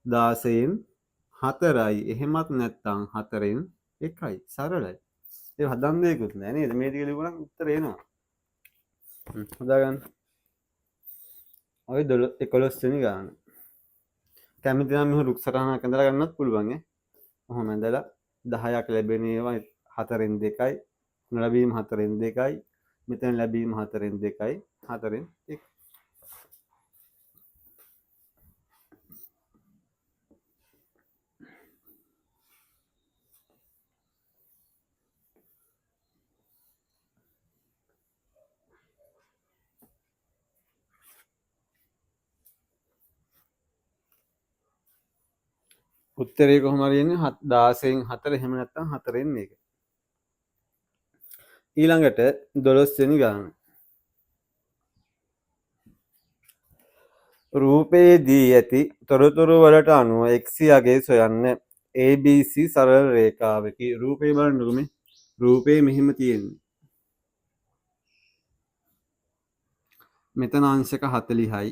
Speaker 1: 16න් 4යි. එහෙමත් නැත්නම් 4න් 1යි. සරලයි. ඒක හදන්න දෙයක්වත් නෑ නේද? මේ ටික ලියුවනම් උත්තරේ එනවා. හදාගන්න. ඔය 11 වෙනි ගාන. කැමති නම් මෙහෙම රුක් සටහනක් ඇඳලා ගන්නත් පුළුවන් ඈ. කොහොම ඇඳලා 10ක් ලැබෙන ඒවා 4න් 2යි. ලැබීම 4න් 2යි. මෙතන ලැබීම 4න් 2යි. 4න් 1. උත්තරේ කොහොම හරි එන්නේ 16න් 4 එහෙම නැත්නම් 4න් 1. ඊළඟට 12 වෙනි ගාන. රූපයේ දී ඇති තොරතුරු වලට අනුව x යගේ සොයන්න. ABC සරල රේඛාවකි. රූපේ බලන්නකො මේ. රූපේ මෙහෙම තියෙන්නේ. මෙතන අංශක 40යි.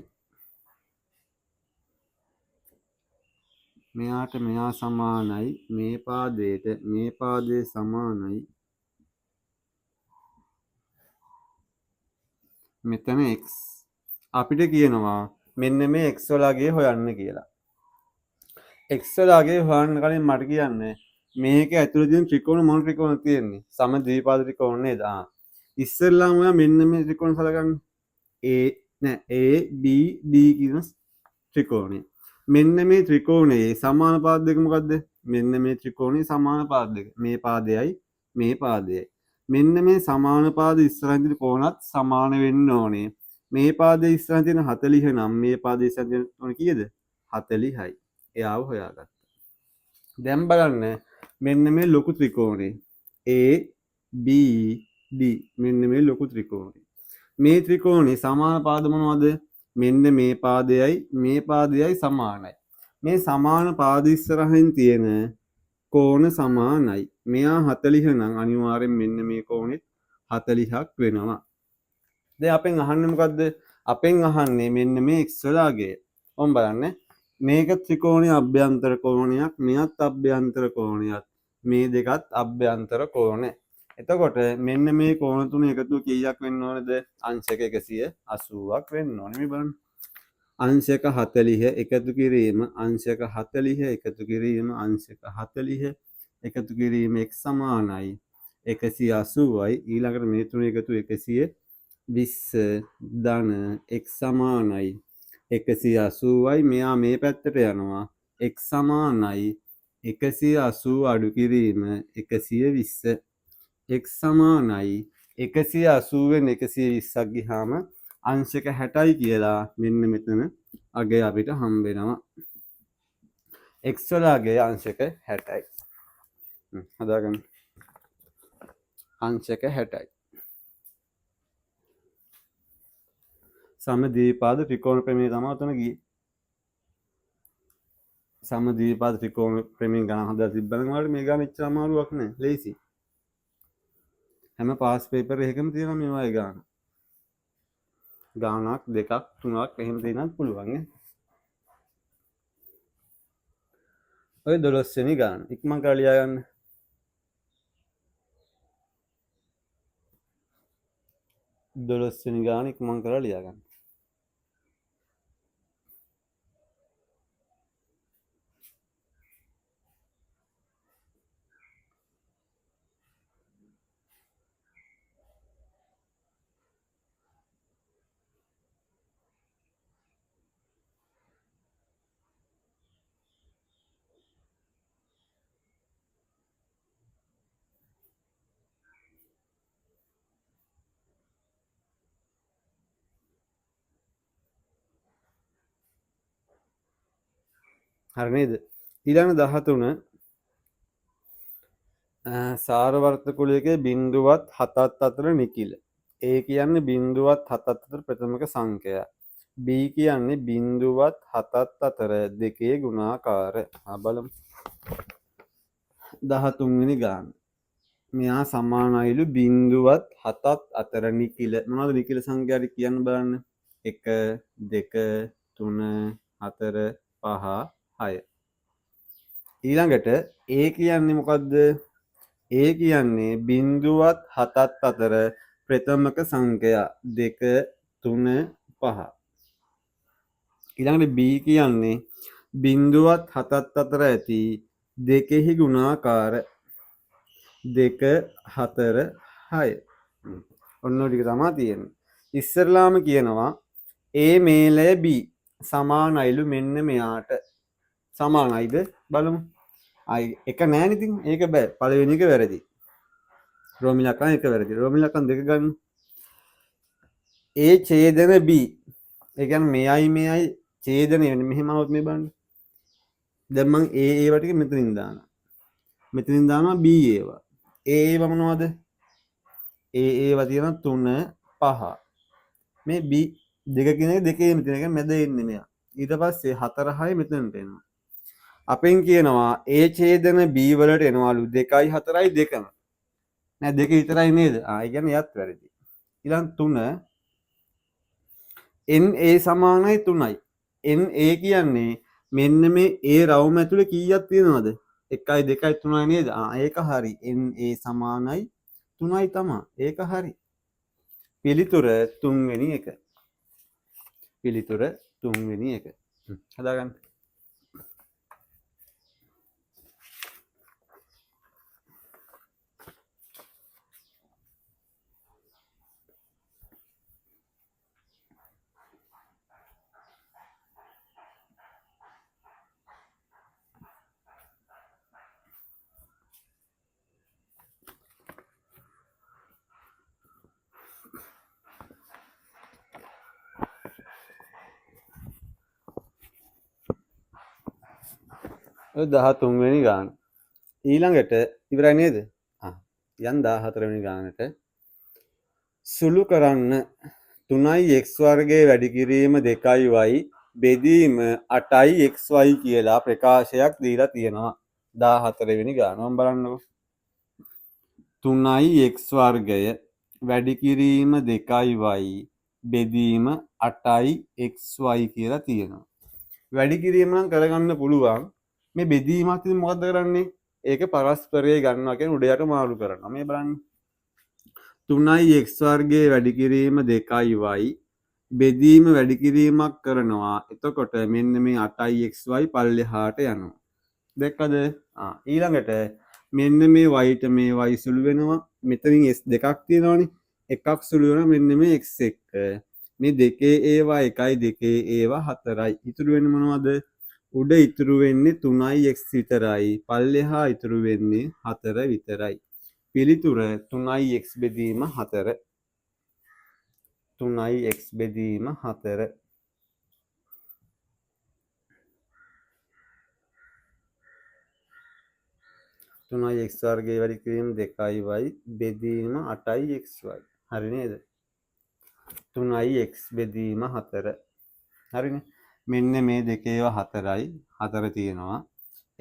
Speaker 1: මෙයාට මෙයා සමානයි. මේ පාදයට මේ පාදයේ සමානයි. මෙතන x. අපිට කියනවා මෙන්න මේ x වලගේ හොයන්න කියලා. x වලගේ හොයන්න කලින් මට කියන්න මේක ඇතුළේ තියෙන ත්‍රිකෝණ මොන ත්‍රිකෝණ තියෙන්නේ? සම ද්විපාද ත්‍රිකෝණ නේද? ඉස්සෙල්ලාම ඔයා මෙන්න මේ ත්‍රිකෝණ සලකන්න. A B D කියන ත්‍රිකෝණය. මෙන්න මේ ත්‍රිකෝණයේ සමාන පාද දෙක මොකද්ද? මෙන්න මේ ත්‍රිකෝණයේ සමාන පාද දෙක. මේ පාදයයි මේ පාදයයි. මෙන්න මේ සමාන පාද ඉස්සරහින් තියෙන කෝණත් සමාන වෙන්න ඕනේ. මේ පාදයේ ඉස්සරහින් තියෙන 40 නම් මේ පාදයේ ඉස්සරහින් තියෙන කෝණ කීයද? 40යි. එයාව හොයාගත්තා. දැන් බලන්න මෙන්න මේ ලොකු ත්‍රිකෝණේ A B D මෙන්න මේ ලොකු ත්‍රිකෝණේ. මේ ත්‍රිකෝණේ සමාන පාද මොනවද? මෙන්න මේ පාදයයි සමානයි. මේ සමාන පාද ඉස්සරහින් තියෙන කෝණ සමානයි. මෙයා 40 නම් අනිවාර්යෙන් මෙන්න මේ කෝණෙත් 40ක් වෙනවා. දැන් අපෙන් අහන්නේ මොකද්ද? අපෙන් අහන්නේ මෙන්න මේ x වලගේ. ඔන්න බලන්න. මේක ත්‍රිකෝණයේ අභ්‍යන්තර කෝණයක්, මෙයත් අභ්‍යන්තර කෝණයක්. මේ දෙකත් අභ්‍යන්තර කෝණ. එතකොට මෙන්න මේ කෝණ තුන එකතු කීයක් වෙන්න ඕනද? අංශක 180ක් වෙන්න ඕනේ. මේ බලන්න. අංශක 40 එකතු කිරීම අංශක 40 එකතු කිරීම අංශක 40 එකතු කිරීම x සමානයි 180යි. ඊළඟට මේ තුන එකතු 120 ධන x සමානයි 180යි. මෙයා මේ පැත්තට යනවා. x සමානයි 180 අඩු කිරීම 120. x සමානයි 180 වෙන් 120ක් ගියාම අංශක 60යි කියලා මෙන්න මෙතන අගය අපිට හම්බ වෙනවා. x වල අගය අංශක 60යි. හදාගන්න. අංශක 60යි. සමද්විපාද ත්‍රිකෝණ ප්‍රමේය තමයි උතන ගියේ. සමද්විපාද ත්‍රිකෝණ ප්‍රමේය ගණන් හදලා තිබ්බනම් වලට මේ ගාන එච්චර අමාරුවක් නෑ. ලේසි. හැම පාස් පේපර් එකකම තියෙනවා මේ වගේ ගාන. ගානක් දෙකක් තුනක් එහෙම දෙන්නත් පුළුවන් ඈ. ඔය 12 වෙනි ගාන ඉක්මන් කරලා ලියා ගන්න. 12 වෙනි ගාන ඉක්මන් කරලා ලියා ගන්න. හරි නේද? ඊළඟ 13 සාරවර්ත කුලයක බිඳුවත් 7ත් අතර නිකිල. A කියන්නේ බිඳුවත් 7ත් අතර ප්‍රථමක සංඛ්‍යය. B කියන්නේ බිඳුවත් 7ත් අතර දෙකේ ගුණාකාර. බලමු. 13 වෙනි ගාන. මෙයා සමානයිලු බිඳුවත් 7ත් අතර නිකිල. මොනවද නිකිල සංඛ්‍යාට කියන්න බලන්න. 1 2 3 4 5 6. ඊළඟට A කියන්නේ මොකද්ද? A කියන්නේ බිඳුවත් 7ත් අතර ප්‍රථමක සංඛ්‍යා 2 3 5. ඊළඟට B කියන්නේ බිඳුවත් 7ත් අතර ඇති දෙකෙහි ගුණාකාර 2 4 6. ඔන්න ඔය ටික තමයි තියෙන්නේ. ඉස්සරලාම කියනවා A මේලය B සමානයිලු මෙන්න මෙයාට. සමානයිද බලමු. අයි එක නෑනේ ඉතින් ඒක බෑ. පළවෙනි එක වැරදි. රෝමි ලකන් එක වැරදි. රෝමි ලකන් දෙක ගන්න. A ඡේදන B. ඒ කියන්නේ මෙයයි ඡේදනය වෙන්නේ. මෙහෙම આવොත් මේ බලන්න. දැන් මං A ඒවා ටික මෙතනින් දානවා. මෙතනින් දානවා B ඒවා. A ඒවා මොනවද? A ඒවා තියෙනවා 3 5. මේ B දෙක කියන එක දෙකේම තියෙන එක මැද එන්නේ මෙයා. ඊට පස්සේ 4 6 මෙතනට එනවා. අපෙන් කියනවා A ඡේදන B වලට එනවලු 2යි 4යි දෙකම. නෑ දෙක විතරයි නේද? ඒ කියන්නේ යත් වැරදි. ඊළඟ 3 NA සමානයි 3යි. NA කියන්නේ මෙන්න මේ A රවුම ඇතුලේ කීයක් තියෙනවද? 1යි 2යි 3යි නේද? ඒක හරි. NA සමානයි 3යි තමයි. ඒක හරි. පිළිතුර 3 වෙනි එක. පිළිතුර 3 වෙනි එක. හදාගන්න. ඔය 13 වෙනි ගාන. ඊළඟට ඉවරයි නේද? යන් 14 වෙනි ගානට සුළු කරන්න 3යි x වර්ගයේ වැඩි කිරීම 2යි y බෙදීම 8යි xy කියලා ප්‍රකාශයක් දීලා තියෙනවා. 14 වෙනි ගාන මම බලන්නකො. 3යි x වර්ගය වැඩි කිරීම 2යි y බෙදීම 8යි xy කියලා තියෙනවා. වැඩි කිරීම නම් කරගන්න පුළුවන්. මේ බෙදීමත් ඉතින් මොකද්ද කරන්නේ? ඒක පරස්පරය ගන්නවා කියන්නේ උඩ යට මාරු කරනවා. මේ බලන්න. 3යි x වර්ගයේ වැඩි කිරීම 2යි y බෙදීම වැඩි කිරීමක් කරනවා. එතකොට මෙන්න මේ 8යි xy පල්ලෙහාට යනවා. දැක්කද? ඊළඟට මෙන්න මේ y ට මේ y සුළු වෙනවා. මෙතනින් s දෙකක් තියෙනවනේ. එකක් සුළු වෙනවා මෙන්න මේ x එක්ක. මේ දෙකේ ඒවා 1යි දෙකේ ඒවා 4යි. ඉතුරු වෙන්නේ මොනවද? උඩ ඉතුරු වෙන්නේ 3යි x විතරයි. පල්ලෙහා ඉතුරු වෙන්නේ 4 විතරයි. පිළිතුර 3යි x බෙදීම 4. 3යි x බෙදීම 4. තුනයි x වර්ගයේ වැඩි කිරීම 2යි y බෙදීම 8යි xy. හරි නේද? 3යි x බෙදීම 4. හරිනේ. මෙන්න මේ දෙකේවා 4යි. 4 තියෙනවා.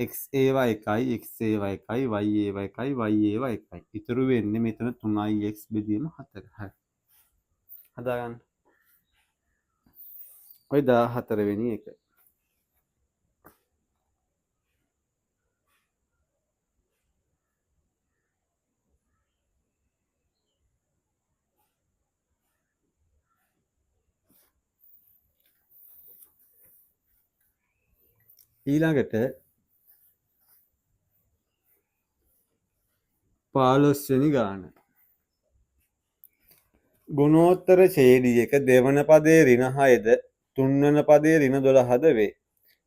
Speaker 1: x ඒවා 1යි x ඒවා 1යි y ඒවා 1යි y ඒවා 1යි. ඉතුරු වෙන්නේ මෙතන 3යි x බෙදීම 4. හරි. හදාගන්න. ඔය 14 වෙනි එක. ඊළඟට 15 වෙනි ගාන. ගුණෝත්තර ඡේදයක දෙවන පදයේ ඍණ 6ද තුන්වන පදයේ ඍණ 12ද වේ.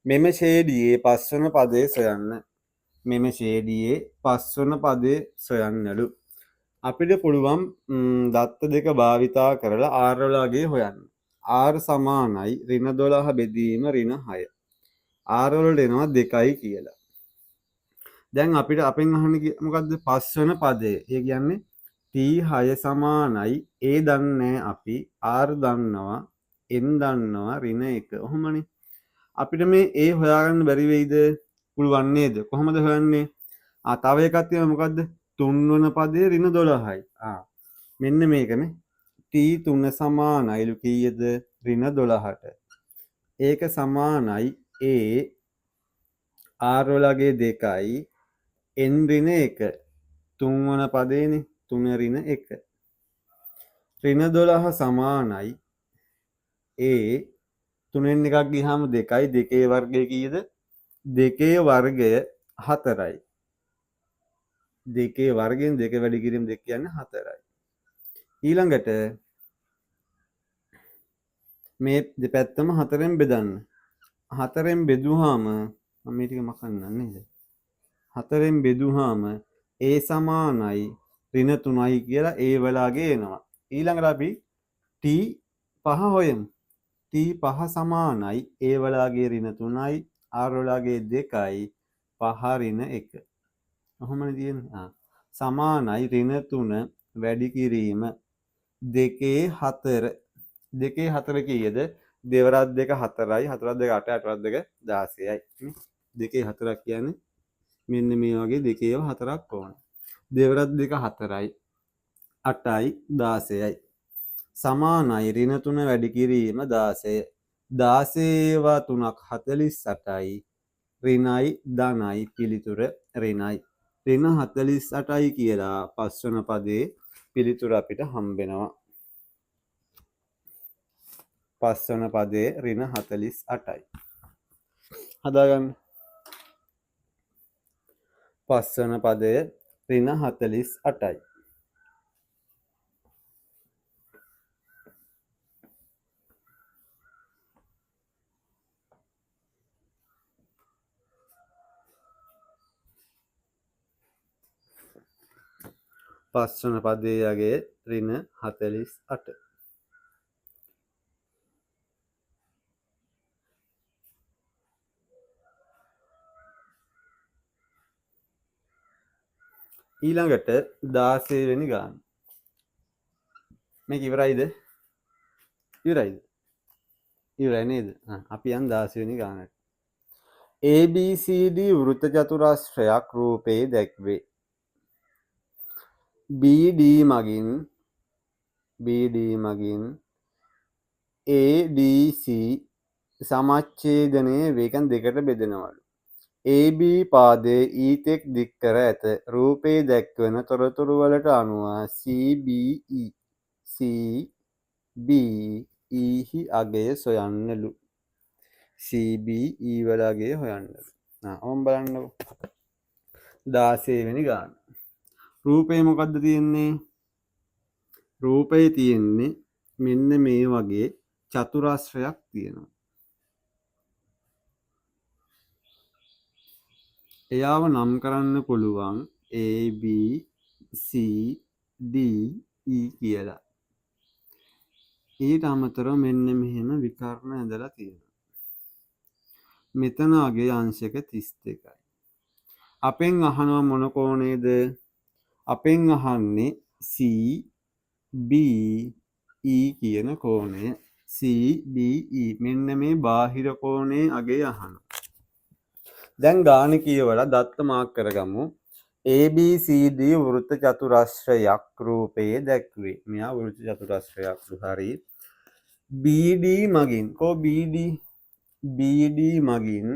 Speaker 1: මෙම ඡේදයේ පස්වන පදයේ සොයන්න. මෙම ඡේදයේ පස්වන පදයේ සොයන්නලු. අපිට පුළුවන් දත්ත දෙක භාවිතා කරලා r වල අගය හොයන්න. r සමානයි ඍණ 12 බෙදීම ඍණ 6. R වලට එනවා 2යි කියලා. දැන් අපිට අපෙන් අහන්නේ මොකද්ද? පස්වන පදය. ඒ කියන්නේ T6 සමානයි A දන්නේ අපි R දන්නවා N දන්නවා -1. ඔහොමනේ. අපිට මේ A හොයාගන්න බැරි වෙයිද? පුළුවන් නේද? කොහොමද හොයන්නේ? තව එකක් තියෙනවා මොකද්ද? 3 වන පදේ -12යි. මෙන්න මේකනේ. T3 සමානයිලු කීයද? -12ට. ඒක සමානයි A R වලගේ 2යි N -1. 3 වන පදේනේ 3 -1. -12 සමානයි A 3න් එකක් ගියහම 2යි 2 වර්ගය කීයද? 2 වර්ගය 4යි. 2 වර්ගයෙන් 2 වැඩි කිරීම 2 කියන්නේ 4යි. ඊළඟට මේ දෙපැත්තම 4ෙන් බෙදන්න. 4ෙන් බෙදුවාම මම මේ ටික මකන්න නේද? 4ෙන් බෙදුවාම A සමානයි -3යි කියලා A වලාගේ එනවා. ඊළඟට අපි T5 හොයමු. T5 සමානයි A වලාගේ -3යි R වලාගේ 2යි 5 -1. ඔහොමනේ තියෙන්නේ. සමානයි -3 වැඩි කිරීම 2 4. 2 4 කීයද? 2 වරක් 2 4යි 4ක් 2 8යි 8ක් 2 16යි. 2 4ක් කියන්නේ මෙන්න මේ වගේ 2 ඒවා 4ක් ඕන. 2 වරක් 2 4යි 8යි 16යි. සමානයි -3 වැඩි කිරීම 16. 16 3ක් 48යි ඍණයි ධනයි පිළිතුර ඍණයි. ඍණ 48යි කියලා පස්වන පදේ පිළිතුර අපිට හම්බෙනවා. පස්වන පදේ ඍණ 48යි. හදාගන්න. පස්වන පදය ඍණ 48යි. පස්වන පදයගේ ඍණ 48. ඊළඟට 16 වෙනි ගාන. මේක ඉවරයිද? ඉවරයිද? ඉවරයි නේද? අපි යන් 16 වෙනි ගානට. ABCD වෘත්ත චතුරස්‍රයක් රූපේ දැක්වේ. BD මගින් ADC සමච්ඡේදනය වේගන් දෙකට බෙදෙනවලු. AB පාදයේ ඊතෙක් දික් කර ඇත. රූපේ දැක්වන තොරතුරු වලට අනුව CBE හි අගය සොයන්නලු. CBE වල අගය හොයන්නලු. ඕම් බලන්නකො. 16 වෙනි ගාන. රූපේ මොකද්ද තියෙන්නේ? රූපේ තියෙන්නේ මෙන්න මේ වගේ චතුරස්‍රයක් තියෙනවා. එයාව නම් කරන්න පුළුවන් ABCD E කියලා. ඊට අමතරව මෙන්න මෙහෙම විකර්ණ ඇඳලා තියෙනවා. මෙතන අගේ අංශක 32යි. අපෙන් අහනවා මොන කෝණේද? අපෙන් අහන්නේ CBE කියන කෝණය. CBE මෙන්න මේ බාහිර කෝණේ අගේ අහනවා. දැන් ගාන කියවලා දත්ත මාක් කරගමු. ABCD වෘත්ත චතුරස්‍රයක් රූපයේ දැක්වේ. මෙයා වෘත්ත චතුරස්‍රයක් හරි. BD මගින් BD මගින්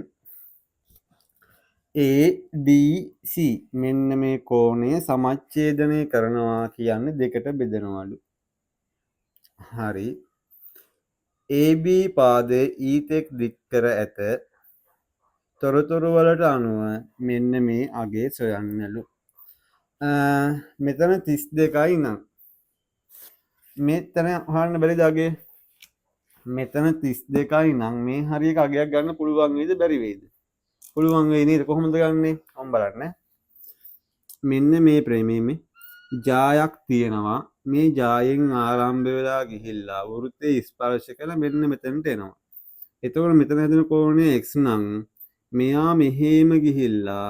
Speaker 1: ADC මෙන්න මේ කෝණය සමච්ඡේදනය කරනවා කියන්නේ දෙකට බෙදනවලු. හරි. AB පාදයේ ඊතෙක් දික් කර ඇත. තොරතුරු වලට අනුව මෙන්න මේ අගේ සොයන්නලු. මෙතන 32යි නම් මෙතන හොයන්න බැරිද අගේ? මෙතන 32යි නම් මේ හරියක අගයක් ගන්න පුළුවන් වේද බැරි වේද? පුළුවන් වෙයි නේද? කොහොමද ගන්නෙ? මම බලන්න. මෙන්න මේ ප්‍රේමයේ ජායක් තියෙනවා. මේ ජායෙන් ආරම්භ වෙලා ගිහිල්ලා වෘත්තේ ස්පර්ශ කළ මෙන්න මෙතනට එනවා. එතකොට මෙතන හැදෙන කෝණය x නම් මෙයා මෙහෙම ගිහිල්ලා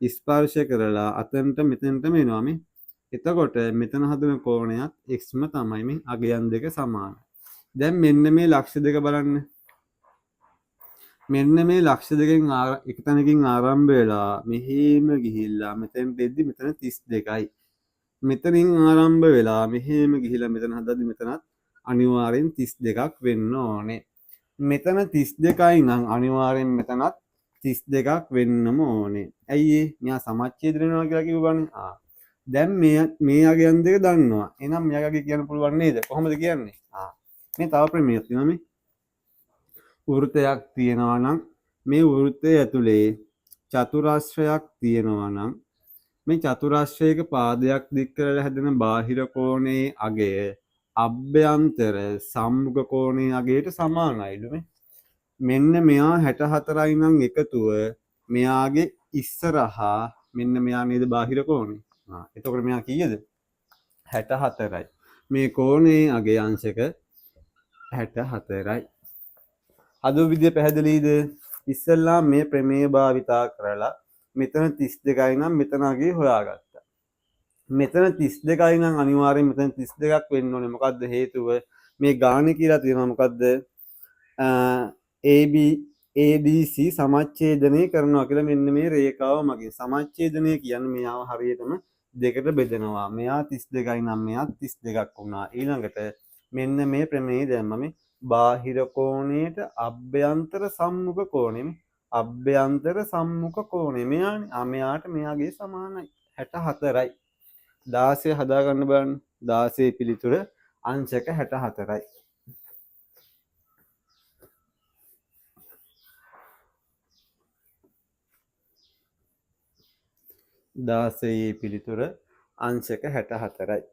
Speaker 1: ස්පර්ශ කරලා අතනට මෙතනටම එනවා මේ. එතකොට මෙතන හදන කෝණයක් xම තමයි මේ අගයන් දෙක සමාන. දැන් මෙන්න මේ ලක්ෂ දෙක බලන්න. මෙන්න මේ ලක්ෂ දෙකෙන් එක තැනකින් ආරම්භ වෙලා මෙහෙම ගිහිල්ලා මෙතෙන්ට එද්දි මෙතන 32යි. මෙතනින් ආරම්භ වෙලා මෙහෙම ගිහිල්ලා මෙතන හදද්දි මෙතනත් අනිවාර්යෙන් 32ක් වෙන්න ඕනේ. මෙතන 32යි නම් අනිවාර්යෙන් මෙතනත් 32ක් වෙන්නම ඕනේ. ඇයි ඒ? මෙයා සමච්ඡේද වෙනවා කියලා කිව්වනේ. දැන් මේ අගයන් දෙක දන්නවා. එහෙනම් මෙයාගේ කියන්න පුළුවන් නේද? කොහොමද කියන්නේ? මේ තව ප්‍රමේයක් තියෙනවා මේ. වෘත්තයක් තියෙනවා නම් මේ වෘත්තය ඇතුලේ චතුරස්‍රයක් තියෙනවා නම් මේ චතුරස්‍රයක පාදයක් දික් කරලා හැදෙන බාහිර කෝණයේ අගය අභ්‍යන්තර සම්මුඛ කෝණයේ අගයට සමානයිලු මේ. මෙන්න මෙයා 64යි නම් එකතුව මෙයාගේ ඉස්සරහා මෙන්න මෙයා නේද බාහිර කෝණය. එතකොට මෙයා කීයද? 64යි. මේ කෝණයේ අගය අංශක 64යි. අද විදිය පැහැදිලිද? ඉස්සෙල්ලා මේ ප්‍රමේය භාවිතා කරලා මෙතන 32යි නම් මෙතන අගේ හොයාගත්තා. මෙතන 32යි නම් අනිවාර්යෙන් මෙතන 32ක් වෙන්න ඕනේ. මොකද්ද හේතුව? මේ ගාණ කියලා තියෙනවා මොකද්ද? AB ADC සමච්ඡේදනය කරනවා කියලා මෙන්න මේ රේඛාව මගින්. සමච්ඡේදනය කියන්නේ මෙයාව හරියටම දෙකට බෙදනවා. මෙයා 32යි නම් මෙයා 32ක් වුණා. ඊළඟට මෙන්න මේ ප්‍රමේය දැම්මම බාහිර කෝණයට අභ්‍යන්තර සම්මුඛ කෝණය. අභ්‍යන්තර සම්මුඛ කෝණය මෙයාට මෙයාගේ සමානයි 64යි. 16 හදාගන්න බලන්න. 16 පිළිතුර අංශක 64යි. 16 පිළිතුර අංශක 64යි.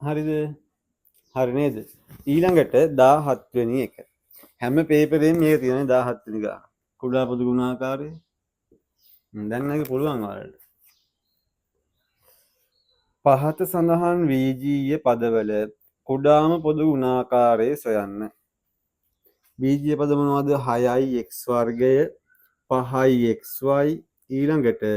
Speaker 1: හරිද? හරි නේද? ඊළඟට 17 වෙනි එක. හැම පේපරෙම මේක තියෙන 17 වෙනි ගාන. කුඩා පොදු ගුණාකාරය. දැන් නැග පුළුවන් ඔයාලට. පහත සඳහන් වීජීය පදවල කුඩාම පොදු ගුණාකාරය සොයන්න. වීජීය පද මොනවද? 6යි x වර්ගය, 5යි xy, ඊළඟට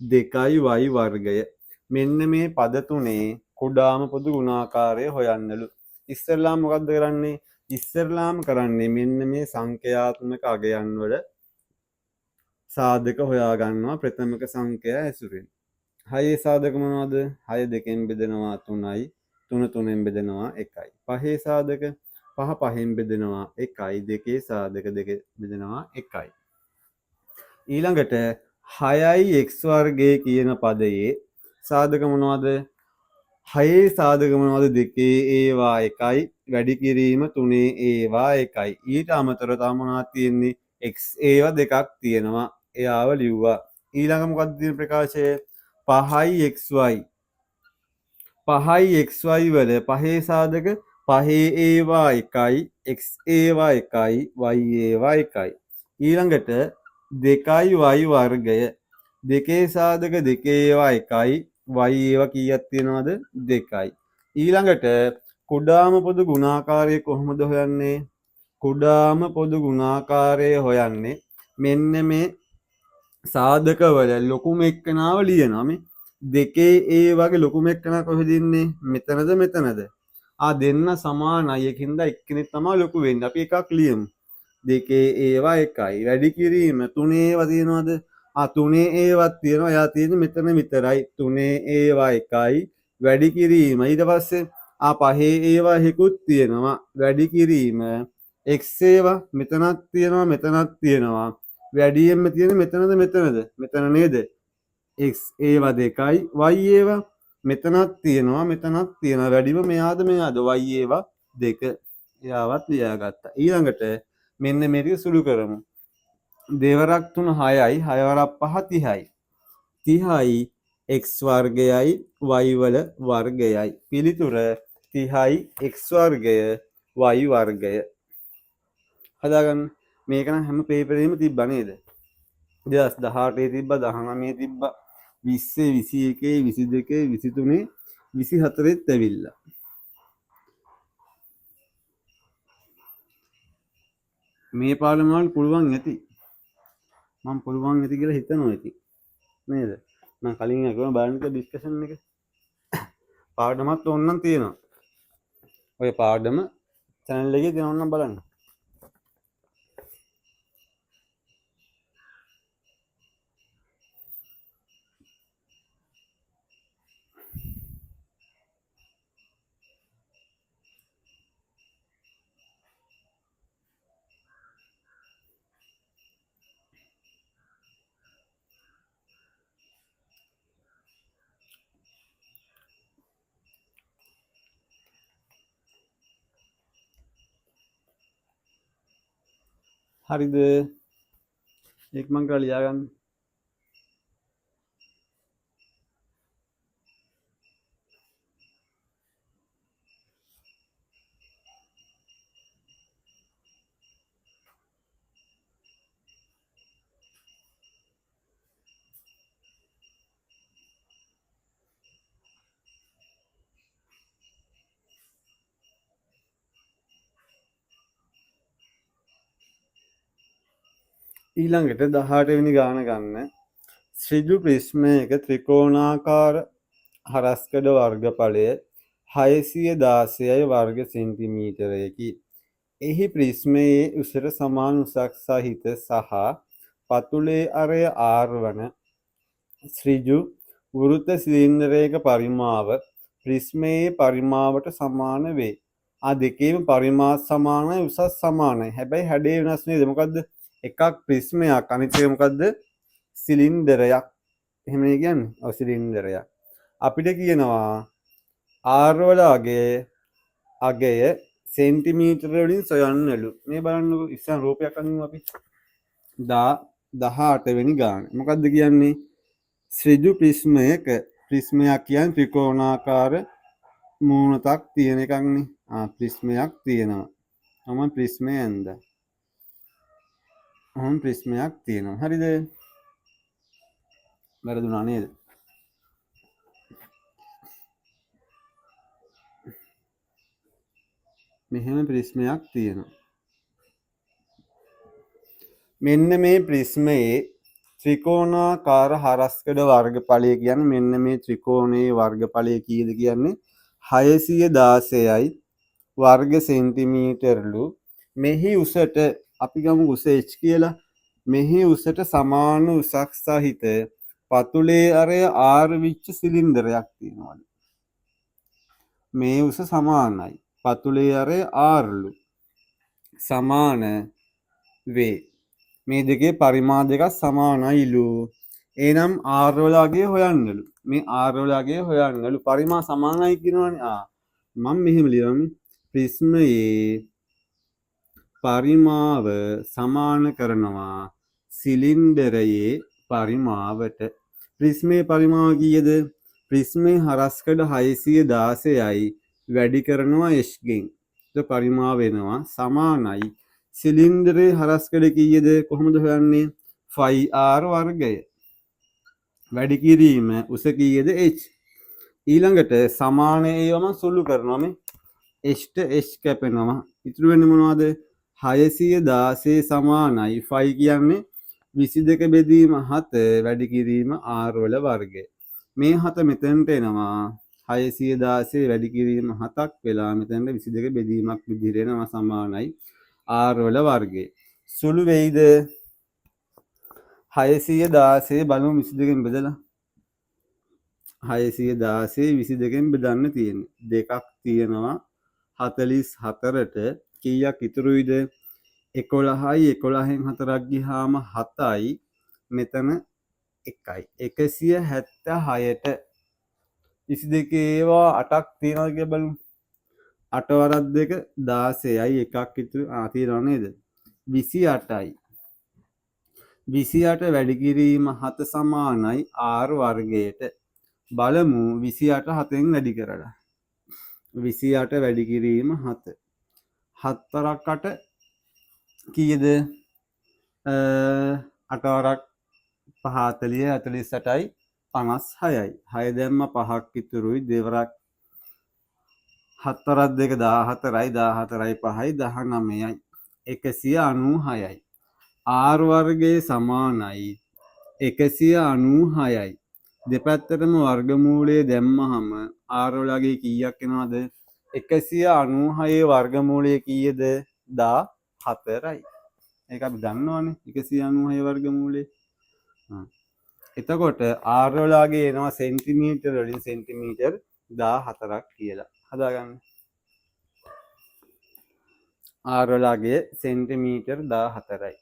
Speaker 1: 2යි y වර්ගය. මෙන්න මේ පද තුනේ කුඩාම පොදු ගුණාකාරය හොයන්නලු. ඉස්සෙල්ලාම මොකද්ද කරන්නේ? ඉස්සෙල්ලාම කරන්නේ මෙන්න මේ සංඛ්‍යාත්මක අගයන් වල සාධක හොයා ගන්නවා ප්‍රථමක සංඛ්‍යා ඇසුරින්. 6 සාධක මොනවද? 6 2කින් බෙදෙනවා 3යි, 3 3ෙන් බෙදෙනවා 1යි. 5 සාධක 5 5ෙන් බෙදෙනවා 1යි, 2 සාධක 2 බෙදෙනවා 1යි. ඊළඟට 6යි x වර්ගයේ කියන පදයේ සාධක මොනවද? 6 සාධක මොනවද? 2 ඒවා 1යි, වැඩි කිරීම 3 ඒවා 1යි. ඊට අමතරව තව මොනවද තියෙන්නේ? x ඒවා දෙකක් තියෙනවා. එයාව ලිව්වා. ඊළඟ මොකක්ද තියෙන ප්‍රකාශය? 5යි xy. 5යි xy වල 5 සාධක 5 ඒවා 1යි, x ඒවා 1යි, y ඒවා 1යි. ඊළඟට 2යි y වර්ගය. 2 සාධක 2 ඒවා 1යි, y ඒවා කීයක් තියෙනවද? 2යි. ඊළඟට කුඩාම පොදු ගුණාකාරය කොහොමද හොයන්නේ? කුඩාම පොදු ගුණාකාරය හොයන්නේ මෙන්න මේ සාධකවල ලොකුම එක්කනාව ලියනවා. මේ දෙකේ ඒ වගේ ලොකුම එක්කනා කොහෙද ඉන්නේ? මෙතනද මෙතනද? දෙන්න සමානයි. ඒකින්ද එක්කෙනෙක් තමයි ලොකු වෙන්නේ. අපි එකක් ලියමු. දෙකේ ඒවා 1යි. වැඩි කිරීම 3 ඒවා තියෙනවද? 3 ඒවත් තියෙනවා. එයා තියෙන්නේ මෙතන විතරයි. 3 ඒවා 1යි. වැඩි කිරීම ඊට පස්සේ 5 ඒවා හිකුත් තියෙනවා. වැඩි කිරීම x ඒවා මෙතනක් තියෙනවා, මෙතනක් තියෙනවා. වැඩියෙන්ම තියෙන මෙතනද මෙතනද? මෙතන නේද? x ඒවා 2යි, y ඒවා මෙතනක් තියෙනවා, මෙතනක් තියෙනවා. වැඩිම මෙයාද මෙයාද? y ඒවා 2. එයාවත් ලියාගත්තා. ඊළඟට මෙන්න මේක සුළු කරමු. දෙවරක් 3 6යි 6 වරක් 5 30යි 30යි x වර්ගයයි y වල වර්ගයයි පිළිතුර 30යි x වර්ගය y වර්ගය හදාගන්න මේක නම් හැම පේපර් එකෙම තිබ්බා නේද 2018 තිබ්බා 19 තිබ්බා 20 21 22 23 24ත් ඇවිල්ලා මේ පාඩම වල පුළුවන් ඇති මම පුළුවන් ඇති කියලා හිතනවා ඇති නේද මම කලින් අහුවා බලන්න ඩිස්කෂන් එක පාඩමත් ඕනනම් තියෙනවා ඔය පාඩම channel එකේ තියෙනවා නම් බලන්න හරිද ඒක මං කරලා ලියා ගන්න ඊළඟට 18 වෙනි ගාන ගන්න ශ්‍රීජු ප්‍රිස්මයක ත්‍රිකෝණාකාර හරස්කඩ වර්ගඵලය 616යි වර්ග සෙන්ටිමීටරයකි. එහි ප්‍රිස්මයේ උසට සමාන උසක් සහිත සහ පතුලේ අරය R වන ශ්‍රීජු වෘත්ත සිලින්ඩරයක පරිමාව ප්‍රිස්මයේ පරිමාවට සමාන වේ. ආ දෙකේම පරිමාත් සමානයි උසස් සමානයි. හැබැයි හැඩය වෙනස් නේද? මොකද්ද? එකක් ප්‍රිස්මයක් අනිත් එක මොකද්ද? සිලින්ඩරයක්. එහෙම නේ කියන්නේ. ඔව් සිලින්ඩරයක්. අපිට කියනවා R වල අගය සෙන්ටිමීටර වලින් සොයන්නලු. මේ බලන්නකො ඉස්සන් රූපයක් අඳිමු අපි. 18 වෙනි ගාන. මොකද්ද කියන්නේ? ශ්‍රීජු ප්‍රිස්මයක ප්‍රිස්මයක් කියන්නේ ත්‍රිකෝණාකාර මූණතක් තියෙන එකක්නේ. ප්‍රිස්මයක් තියෙනවා. මම ප්‍රිස්මය ඇඳලා. ප්‍රිස්මයක් තියෙනවා. හරිද? වැරදුනා නේද? මෙහෙම ප්‍රිස්මයක් තියෙනවා. මෙන්න මේ ප්‍රිස්මයේ ත්‍රිකෝණාකාර හරස්කඩ වර්ගඵලය කියන්නේ මෙන්න මේ ත්‍රිකෝණයේ වර්ගඵලය කීයද කියන්නේ 616යි වර්ග සෙන්ටිමීටර්ලු. මෙහි උසට අපි ගමු උස h කියලා. මෙහි උසට සමාන උසක් සහිත පතුලේ අරය R විච්ච සිලින්ඩරයක් තියෙනවා. මේ උස සමානයි. පතුලේ අරය R සමාන වේ. මේ දෙකේ පරිමාණ දෙකක් සමානයිලු. එහෙනම් R වල අගය හොයන්නලු. මේ R වල අගය හොයන්නලු. පරිමාණ සමානයි කියනවනේ. මම මෙහෙම ලියවන්නේ ප්‍රිස්මයේ පරිමාව සමාන කරනවා සිලින්ඩරයේ පරිමාවට. ප්‍රිස්මයේ පරිමාව කීයද? ප්‍රිස්මයේ හරස්කඩ 616යි වැඩි කරනවා h ගෙන්. ඒක පරිමාව වෙනවා සමානයි සිලින්ඩරයේ හරස්කඩ කීයද? කොහොමද හොයන්නේ? 5r වර්ගය වැඩි කිරීම උස කීයද? h. ඊළඟට සමාන ඒවම සුළු කරනවා. මේ h ට h කැපෙනවා. ඉතුරු වෙන්නේ මොනවද? 616 සමානයි 5 කියන්නේ 22 බෙදීම 7 වැඩි කිරීම r වල වර්ගය. මේ 7 මෙතනට එනවා 616 වැඩි කිරීම 7ක් වෙලා මෙතනට 22 බෙදීමක් විදිහට එනවා සමානයි r වල වර්ගය. සුළු වෙයිද? 616 බලමු 22කින් බෙදලා. 616 22කින් බෙදන්න තියෙන්නේ. දෙකක් තියෙනවා 44ට කීයක් ඉතුරුයිද? 11යි 11න් 4ක් ගියාම 7යි මෙතන 1යි 176ට 22 ඒවා 8ක් තියනවා කියලා බලමු. 8 වරක් 2 16යි එකක් ඉතුරු තියෙනව නේද? 28යි 28 වැඩි කිරීම 7 සමානයි r වර්ගයට. බලමු 28 7න් වැඩි කරලා. 28 වැඩි කිරීම 7. 7 වරක් 8 කීයද? 8 වරක් 5 40 48යි 56යි. 6 දැම්ම 5ක් ඉතුරුයි. දෙවරක් 7 වරක් 2 14යි 14යි 5යි 19යි 196යි. r වර්ගයේ සමානයි 196යි. දෙපැත්තටම වර්ගමූලය දැම්මහම r වලගේ කීයක් එනවද? 196 වර්ගමූලය කීයද? 14යි. ඒක අපි දන්නවනේ 196 වර්ගමූලය. එතකොට r වලගේ එනවා සෙන්ටිමීටර වලින් සෙන්ටිමීටර් 14ක් කියලා. හදාගන්න. r වලගේ සෙන්ටිමීටර් 14යි.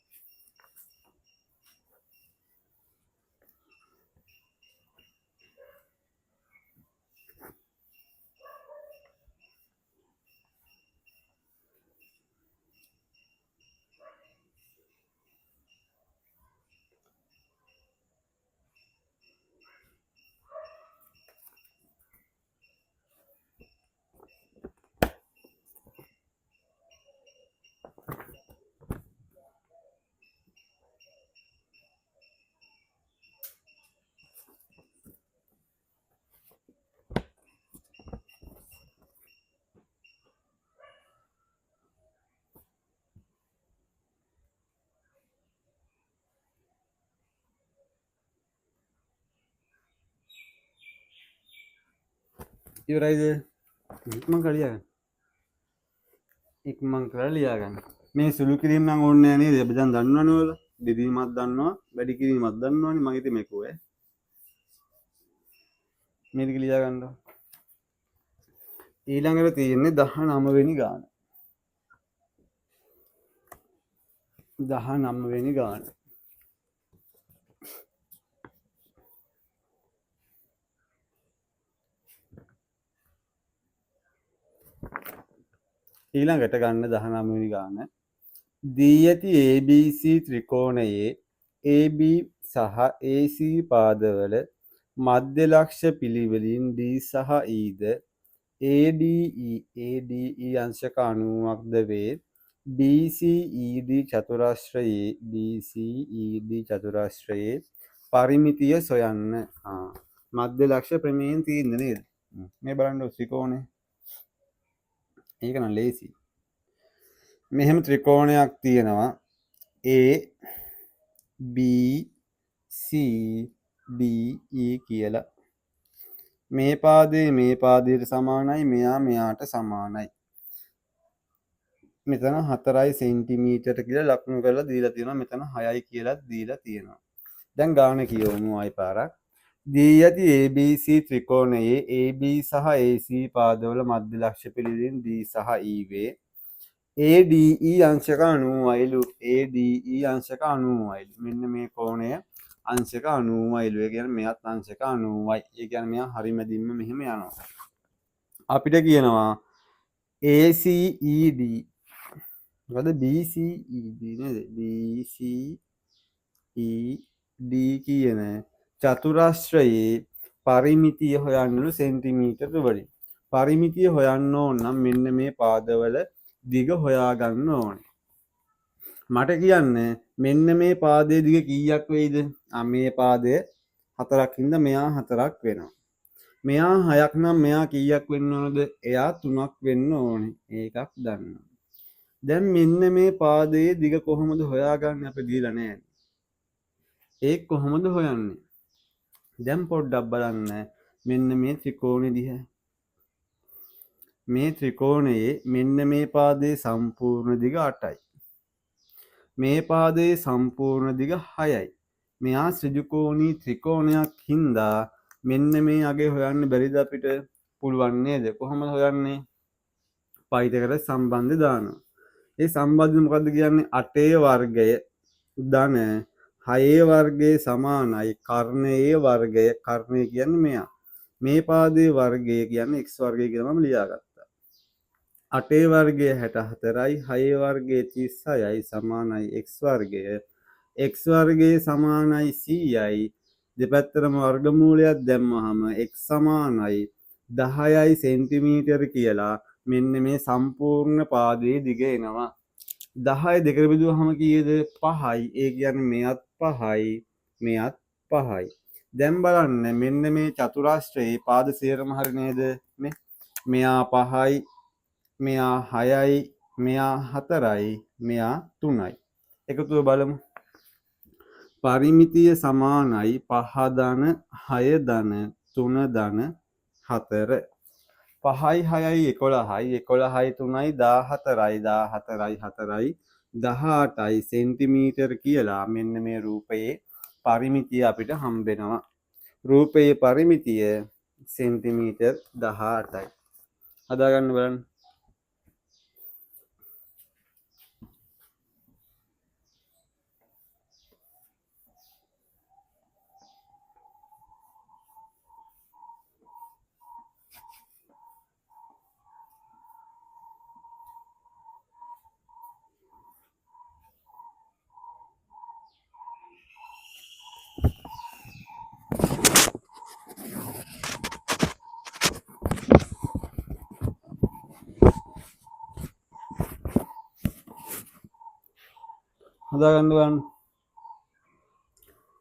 Speaker 1: ඉවරයිද? ඉක්මන් කරලා ලියගන්න. ඉක්මන් කරලා ලියගන්න. මේ සුළු කිරීම නම් ඕනේ නැහැ නේද? අපි දැන් දන්නවනේ ඔයාලා. දෙදීමක් දන්නවා, වැඩි කිරීමක් දන්නවනේ. මම ඉතින් මේක ඔය. මේක ලියා ගන්න. ඊළඟට තියෙන්නේ 19 වෙනි ගාන. 19 වෙනි ගාන. ඊළඟට ගන්න 19 වෙනි ගාන. දී ඇති ABC ත්‍රිකෝණයේ AB සහ AC පාදවල මධ්‍ය ලක්ෂ පිළිවෙලින් D සහ E ද ADE අංශක 90ක්ද වේ. BCED චතුරස්‍රයේ පරිමිතිය සොයන්න. මධ්‍ය ලක්ෂ ප්‍රමේයෙන් තියෙන්නේ නේද? මේ බලන්න ත්‍රිකෝණය. ඒක නම් ලේසි. මෙහෙම ත්‍රිකෝණයක් තියෙනවා A B C D E කියලා. මේ පාදයට සමානයි, මෙයාට සමානයි. මෙතන 4 සෙන්ටිමීටර කියලා ලකුණු කරලා දීලා තියෙනවා. මෙතන 6යි කියලා දීලා තියෙනවා. දැන් ගාන කියවමු ආයි පාරක්. දී ඇති ABC ත්‍රිකෝණයේ AB සහ AC පාදවල මධ්‍ය ලක්ෂ පිළිවෙලින් D සහ E වේ. ADE අංශක 90යිලු. ADE අංශක 90යිලු. මෙන්න මේ කෝණය අංශක 90යිලු. ඒ කියන්නේ මෙයත් අංශක 90යි. ඒ කියන්නේ මෙයා හරිමැදින්ම මෙහෙම යනවා. අපිට කියනවා ACED මොකද BCED නේද? BCED කියන චතුරස්‍රයේ පරිමිතිය හොයන්නලු සෙන්ටිමීටර වලින්. පරිමිතිය හොයන්න ඕන නම් මෙන්න මේ පාදවල දිග හොයාගන්න ඕනේ. මට කියන්න මෙන්න මේ පාදයේ දිග කීයක් වෙයිද? මේ පාදය 4ක් හින්දා මෙයා 4ක් වෙනවා. මෙයා 6ක් නම් මෙයා කීයක් වෙන්න ඕනද? එයා 3ක් වෙන්න ඕනේ. ඒකක් දන්නවා. දැන් මෙන්න මේ පාදයේ දිග කොහොමද හොයාගන්නේ? අපි දීලා නැහැ. ඒක කොහොමද හොයන්නේ? දැන් පොඩ්ඩක් බලන්න මෙන්න මේ ත්‍රිකෝණෙ දිහා. මේ ත්‍රිකෝණයේ මෙන්න මේ පාදයේ සම්පූර්ණ දිග 8යි. මේ පාදයේ සම්පූර්ණ දිග 6යි. මෙයා ත්‍රිකෝණී ත්‍රිකෝණයක් හින්දා මෙන්න මේ අගේ හොයන්න බැරිද අපිට? පුළුවන් නේද? කොහොමද හොයන්නේ? පයිතකට සම්බන්ධය දානවා. ඒ සම්බන්ධය මොකද්ද කියන්නේ? 8 වර්ගය ධන 6 වර්ගයේ සමානයි කර්ණයේ වර්ගය. කර්ණය කියන්නේ මෙයා. මේ පාදයේ වර්ගය කියන්නේ x වර්ගය කියලා මම ලියාගත්තා. 8 වර්ගය 64යි 6 වර්ගය 36යි සමානයි x වර්ගය. x වර්ගයේ සමානයි cයි දෙපැත්තටම වර්ගමූලයක් දැම්මහම x සමානයි 10යි සෙන්ටිමීටර කියලා මෙන්න මේ සම්පූර්ණ පාදයේ දිග එනවා. 10 දෙකට බෙදුවහම කීයද? 5යි. ඒ කියන්නේ මෙයත් 5යි මෙයත් 5යි. දැන් බලන්න මෙන්න මේ චතුරාස්‍රයේ පාද සියරම හරි නේද? මෙයා 5යි මෙයා 6යි මෙයා 4යි මෙයා 3යි. එකතුව බලමු. පරිමිතිය සමානයි 5 ධන 6 ධන 3 ධන 4. 5යි 6යි 11යි 11යි 3යි 14යි 14යි 4යි 18යි සෙන්ටිමීටර් කියලා මෙන්න මේ රූපයේ පරිමිතිය අපිට හම්බෙනවා. රූපයේ පරිමිතිය සෙන්ටිමීටර් 18යි. හදාගන්න බලන්න. හදාගන්න බලන්න.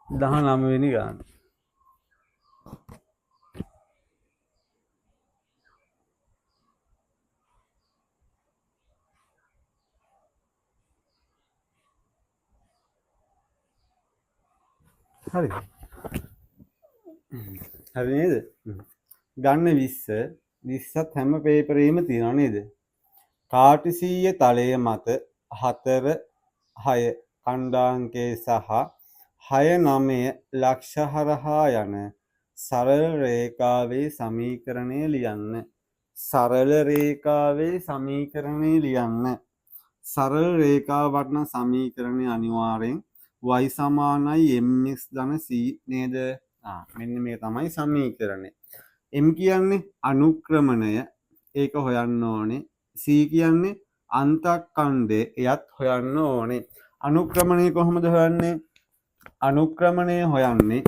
Speaker 1: 19 වෙනි ගාන. හරි. හරි නේද? ගන්න 20 20ත් හැම පේපරේම තියෙනවා නේද? කාටිසීය තලය මත 4 6 ඛණ්ඩාංකයේ සහ 6 9 ලක්ෂ හරහා යන සරල රේඛාවේ සමීකරණය ලියන්න. සරල රේඛාවේ සමීකරණය ලියන්න. සරල රේඛාවට නම් සමීකරණය අනිවාර්යෙන් y සමානයි mx ධන c නේද? මෙන්න මේ තමයි සමීකරණය. m කියන්නේ අනුක්‍රමණය ඒක හොයන්න ඕනේ. c කියන්නේ අන්තක්ඛණ්ඩය එයත් හොයන්න ඕනේ. අනුක්‍රමණය කොහොමද හොයන්නේ? අනුක්‍රමණය හොයන්නේ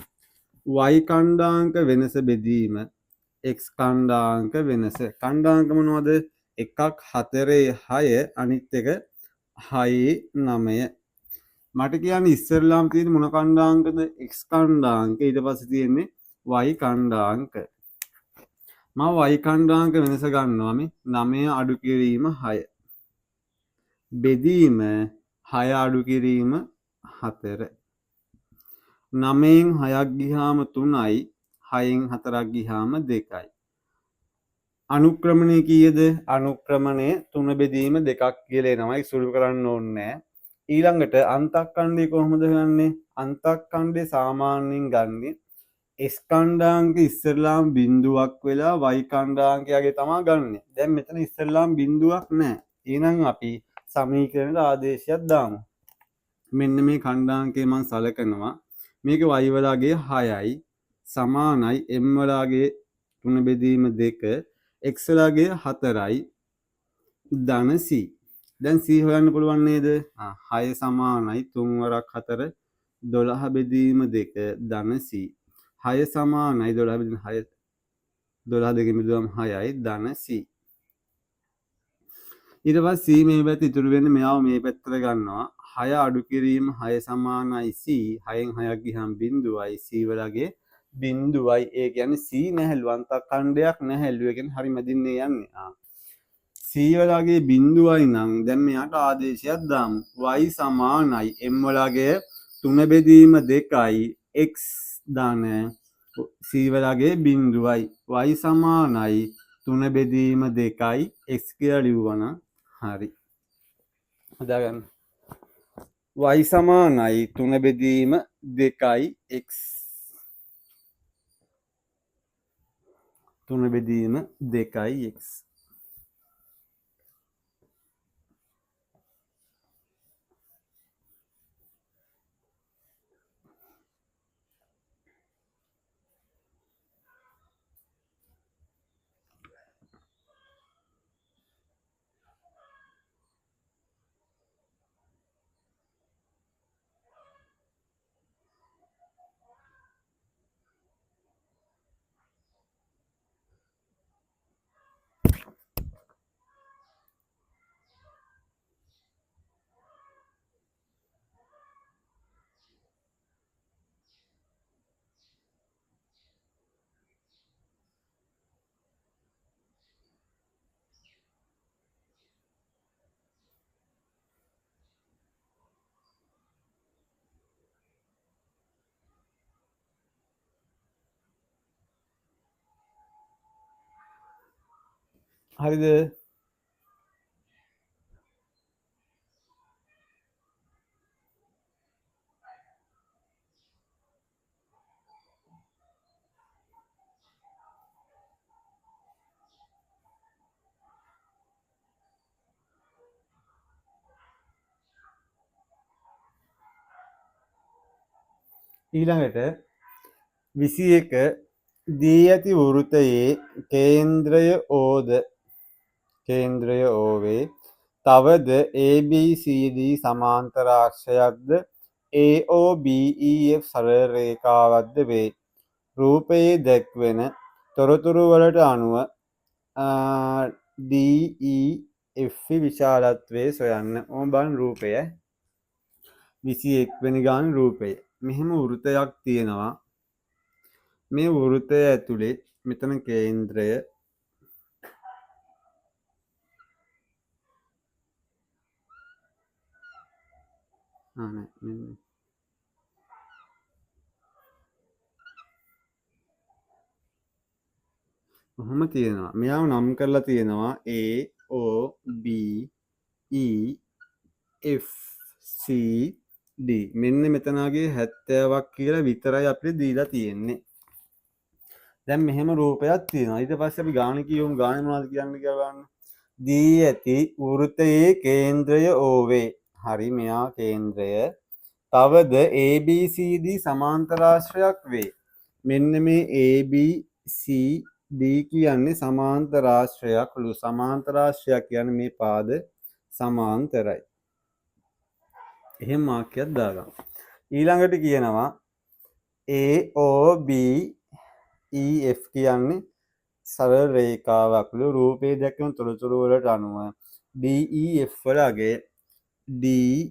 Speaker 1: y ඛණ්ඩාංක වෙනස බෙදීම x ඛණ්ඩාංක වෙනස. ඛණ්ඩාංක මොනවද? එකක් 4 6 අනිත් එක 6 9. මට කියන්නේ ඉස්සෙල්ලාම තියෙන්නේ මොන ඛණ්ඩාංකද? x ඛණ්ඩාංක. ඊට පස්සේ තියෙන්නේ y ඛණ්ඩාංක. මම y ඛණ්ඩාංක වෙනස ගන්නවා මේ 9 අඩු කිරීම 6 බෙදීම 6 අඩු කිරීම 4. 9න් 6ක් ගියාම 3යි 6න් 4ක් ගියාම 2යි. අනුක්‍රමණය කීයද? අනුක්‍රමණය 3 බෙදීම 2ක් කියලා එනවා. සුළු කරන්න ඕනේ නැහැ. ඊළඟට අන්තක්ඛණ්ඩය කොහොමද හොයන්නේ? අන්තක්ඛණ්ඩය සාමාන්‍යයෙන් ගන්නේ x ඛණ්ඩාංක ඉස්සෙල්ලාම බිඳුවක් වෙලා y ඛණ්ඩාංකයගේ තමයි ගන්නෙ. දැන් මෙතන ඉස්සෙල්ලාම බිඳුවක් නැහැ. එහෙනම් අපි සමීකරණයට ආදේශයක් දාමු. මෙන්න මේ ඛණ්ඩාංකය මම සලකනවා. මේක y වලගේ 6යි සමානයි m වලගේ 3 බෙදීම 2 x වලගේ 4යි ධන c. දැන් c හොයන්න පුළුවන් නේද? 6 සමානයි 3 වරක් 4 12 බෙදීම 2 ධන c. 6 සමානයි 12 බෙදීම 6 12 දෙකෙන් බෙදුවම 6යි ධන c. ඊට පස්සේ c මේ පැත්ත ඉතුරු වෙන්නේ මෙයාව මේ පැත්තට ගන්නවා. 6 අඩු කිරීම 6 සමානයි c. 6න් 6ක් ගියහම බිඳුවයි c වලගේ බිඳුවයි. ඒ කියන්නේ c නැහැලු අන්තක්ඛණ්ඩයක් නැහැලු. ඒ කියන්නේ හරි මැදින්නේ යන්නේ. c වලගේ බිඳුවයි නම් දැන් මෙයාට ආදේශයක් දාමු. y සමානයි m වලගේ 3 බෙදීම 2යි x ධන c වලගේ බිඳුවයි. y සමානයි 3 බෙදීම 2යි x කියලා ලියුවනම් හරි. හදාගන්න. y සමානයි 3 බෙදීම 2යි x 3 බෙදීම 2යි x. හරිද? ඊළඟට 21 දී ඇති වෘතයේ කේන්ද්‍රය ඕවේ තවද ABCD සමාන්තරාක්ෂයක්ද AOBEF සරල රේඛාවක්ද වේ. රූපයේ දැක්වෙන තොරතුරු වලට අනුව DEF විශාලත්වය සොයන්න. ඕම බලන්න රූපය 21 වෙනි ගාන රූපය. මෙහෙම වෘතයක් තියෙනවා. මේ වෘතය ඇතුලේ මෙතන කේන්ද්‍රය ඔහොම තියෙනවා. මෙයාව නම් කරලා තියෙනවා A O B E F C D. මෙන්න මෙතනගේ 70ක් කියලා විතරයි අපිට දීලා තියෙන්නේ. දැන් මෙහෙම රූපයක් තියෙනවා. ඊට පස්සේ අපි ගාන කියමු. ගාන මොනවද කියන්නේ කියලා බලන්න. දී ඇති වෘතයේ කේන්ද්‍රය ඕවේ. හරි මෙයා කේන්ද්‍රය. තවද ABCD සමාන්තරාශ්‍රයක් වේ. මෙන්න මේ ABCD කියන්නේ සමාන්තරාශ්‍රයක්ලු. සමාන්තරාශ්‍රයක් කියන්නේ මේ පාද සමාන්තරයි. එහෙම වාක්‍යයක් දාගන්න. ඊළඟට කියනවා AOBEF කියන්නේ සරල රේඛාවක්ලු. රූපේ දැක්වෙන තොරතුරු වලට අනුව DEF වලගේ DEF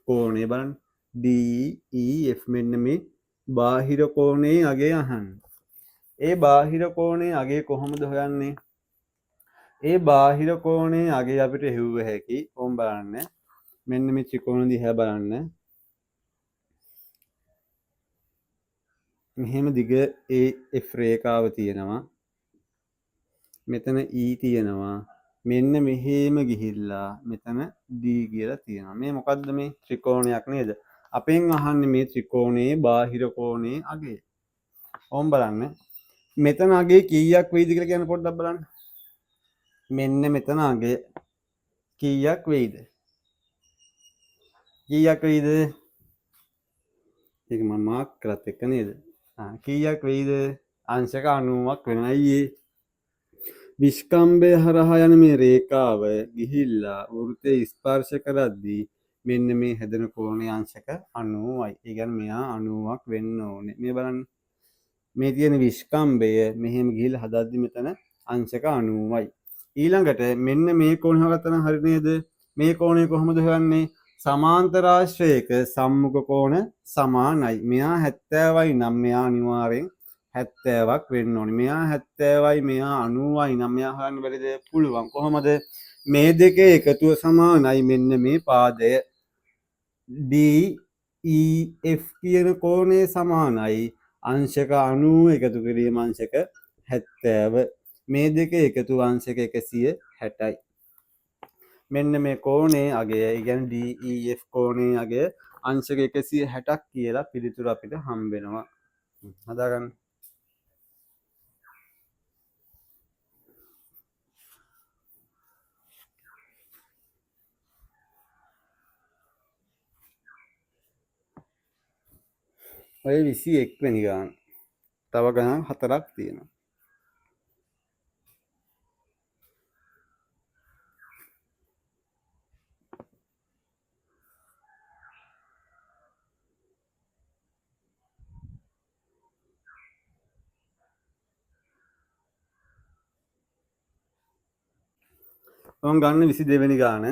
Speaker 1: කෝණය බලන්න. DEF මෙන්න මේ බාහිර කෝණයේ අගය අහන්න. ඒ බාහිර කෝණයේ අගය කොහොමද හොයන්නේ? ඒ බාහිර කෝණයේ අගය අපිට හෙව්ව හැකි. ඕම් බලන්න. මෙන්න මේ ත්‍රිකෝණ දිහා බලන්න. මෙහෙම දිග AF රේඛාව තියෙනවා. මෙතන E තියෙනවා. මෙන්න මෙහෙම ගිහිල්ලා මෙතන D කියලා තියෙනවා. මේ මොකද්ද මේ ත්‍රිකෝණයක් නේද? අපෙන් අහන්නේ මේ ත්‍රිකෝණයේ බාහිර කෝණයේ අගය. ඕම් බලන්න. මෙතන අගය කීයක් වෙයිද කියලා කියන්න පොඩ්ඩක් බලන්න. මෙන්න මෙතන අගය කීයක් වෙයිද? කීයක් වෙයිද? ඒක මම මාක් කරත් එක නේද? කීයක් වෙයිද? අංශක 90ක් වෙනවා. අයියේ විස්කම්භය හරහා යන මේ රේඛාව ගිහිල්ලා වෘතය ස්පර්ශ කරද්දී මෙන්න මේ හැදෙන කෝණයේ අංශක 90යි. ඒ කියන්නේ මෙයා 90ක් වෙන්න ඕනේ. මේ බලන්න. මේ තියෙන විස්කම්භය මෙහෙම ගිහිල්ලා හදද්දි මෙතන අංශක 90යි. ඊළඟට මෙන්න මේ කෝණය හොගත්තනම් හරි නේද? මේ කෝණය කොහොමද හොයන්නේ? සමාන්තරාශ්‍රයක සම්මුඛ කෝණ සමානයි. මෙයා 70යි නම් මෙයා අනිවාර්යෙන් 70ක් වෙන්න ඕනේ. මෙයා 70යි මෙයා 90යි නම් මෙයා හොයන්න බැරිද? පුළුවන්. කොහොමද? මේ දෙකේ එකතුව සමානයි. මෙන්න මේ පාදය DEF කියන කෝණය සමානයි. අංශක 90 එකතු කිරීම අංශක 70. මේ දෙක එකතු අංශක 160යි. මෙන්න මේ කෝණයේ අගය, ඒ කියන්නේ DEF කෝණයේ අගය අංශක 160ක් කියලා පිළිතුර අපිට හම්බ වෙනවා. හදාගන්න. ඔය 21 වෙනි ගාන. තව ගණන් 4ක් තියෙනවා. මම ගන්න 22 වෙනි ගාන.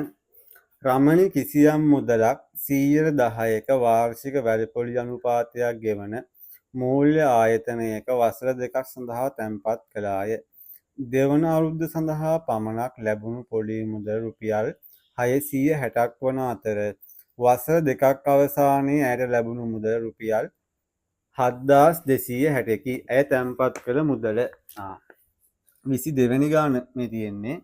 Speaker 1: රමණි කිසියම් මුදලක් 110ක වාර්ෂික වැඩපොළි අනුපාතයක් ගෙවන මූල්‍ය ආයතනයක වසර 2ක් සඳහා තැන්පත් කළාය. දෙවන අවුරුද්ද සඳහා පමණක් ලැබුණු පොලි මුදල රුපියල් 660ක් වන අතර වසර 2ක් අවසානයේ ඇයට ලැබුණු මුදල රුපියල් 7260කි. ඇය තැන්පත් කළ මුදල 22 ගාන මේ තියෙන්නේ.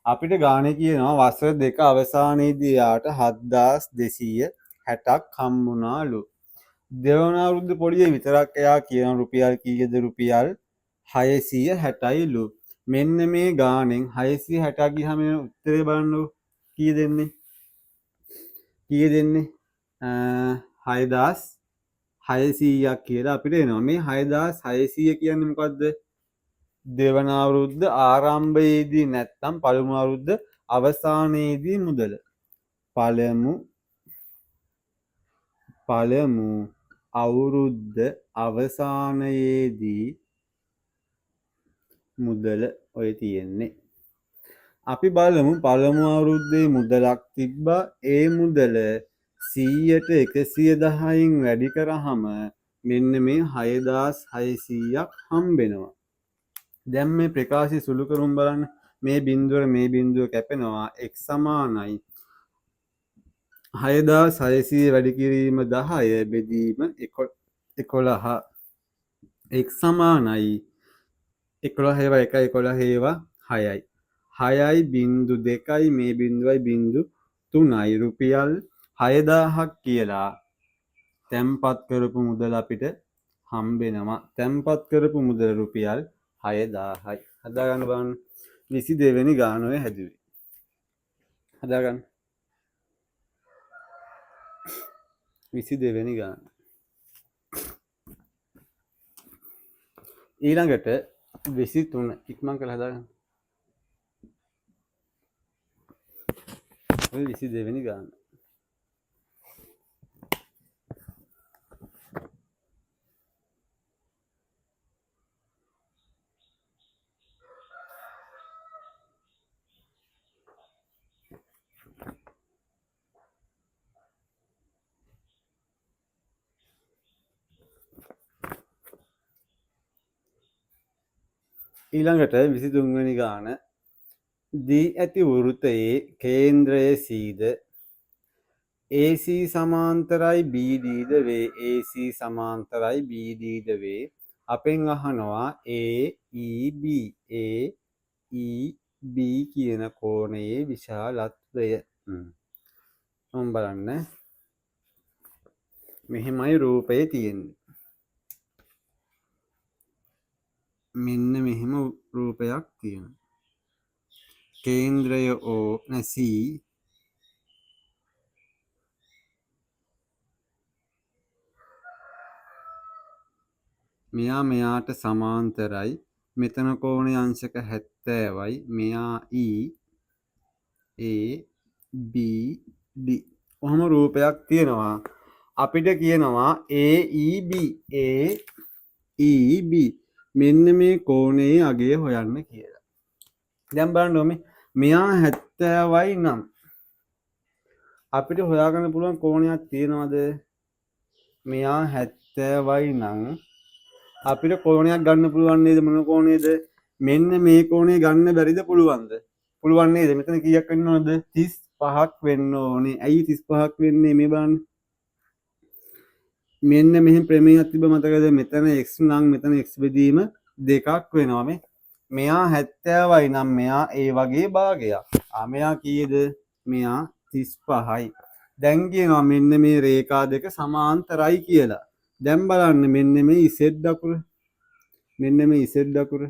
Speaker 1: අපිට ගානේ කියනවා වසර 2 අවසානයේදී යාට 7260ක් හම්බුණාලු. දෙවන අවුරුද්ද පොලියේ විතරක් එයා කියන රුපියල් කීයද? රුපියල් 660යිලු. මෙන්න මේ ගානෙන් 660ක් ගියාම උත්තරේ බලන්නකො කීය දෙන්නේ? කීය දෙන්නේ? 6600ක් කියලා අපිට එනවා. මේ 6600 කියන්නේ මොකද්ද? දෙවන අවුරුද්ද ආරම්භයේදී නැත්තම් පළමු අවුරුද්ද අවසානයේදී මුදල. පළමු අවුරුද්ද අවසානයේදී මුදල ඔය තියෙන්නේ. අපි බලමු පළමු අවුරුද්දේ මුදලක් තිබ්බා. ඒ මුදල 100ට 110න් වැඩි කරාම මෙන්න මේ 6600ක් හම්බෙනවා. දැන් මේ ප්‍රකාශය සුළු කරුම් බලන්න. මේ බිඳුව කැපෙනවා x සමානයි 6600 වැඩි කිරීම 10 බෙදීම 11 x සමානයි 11 ඒවා 1 11 ඒවා 6යි 6යි බිංදු 2යි මේ බිංදුවයි බිංදු 3යි රුපියල් 6000ක් කියලා තැන්පත් කරපු මුදල අපිට හම්බෙනවා. තැන්පත් කරපු මුදල රුපියල් 6000යි. හදාගන්න බලන්න. 22 වෙනි ගාන ඔය හැදුවේ. හදාගන්න. 22 වෙනි ගාන. ඊළඟට 23 ඉක්මන් කරලා හදාගන්න. ඔය 22 වෙනි ගාන. ඊළඟට 23 වෙනි ගාන. දී ඇති වෘතයේ කේන්ද්‍රය සීද AC සමාන්තරයි BD ද වේ. AC සමාන්තරයි BD ද වේ. අපෙන් අහනවා AEB AEB කියන කෝණයේ විශාලත්වය. මම බලන්න. මෙහෙමයි රූපය තියෙන්නේ. මෙන්න මෙහෙම රූපයක් තියෙනවා. කේන්ද්‍රය C මෙයාට සමාන්තරයි. මෙතන කෝණයේ අංශක 70යි. මෙයා ABD. ඔහොම රූපයක් තියෙනවා. අපිට කියනවා AEB මෙන්න මේ කෝණයේ අගය හොයන්න කියලා. දැන් බලන්න මෙයා 70යි නම් අපිට හොයාගන්න පුළුවන් කෝණයක් තියෙනවද? මෙයා 70යි නම් අපිට කෝණයක් ගන්න පුළුවන් නේද? මොන කෝණයද? මෙන්න මේ කෝණය ගන්න බැරිද? පුළුවන්ද? පුළුවන් නේද? මෙතන කීයක් වෙන්න ඕනද? 35ක් වෙන්න ඕනේ. ඇයි 35ක් වෙන්නේ? මේ බලන්න. මෙන්න මෙහෙම ප්‍රමේයයක් තිබ්බ මතකද? මෙතන x නම් මෙතන x බෙදීම 2ක් වෙනවා. මෙයා 70යි නම් මෙයා ඒ වගේ භාගයක්. මෙයා කීයද? මෙයා 35යි. දැන් කියනවා මෙන්න මේ රේඛා දෙක සමාන්තරයි කියලා. දැන් බලන්න මෙන්න මේ z අකුර. මෙන්න මේ z අකුර.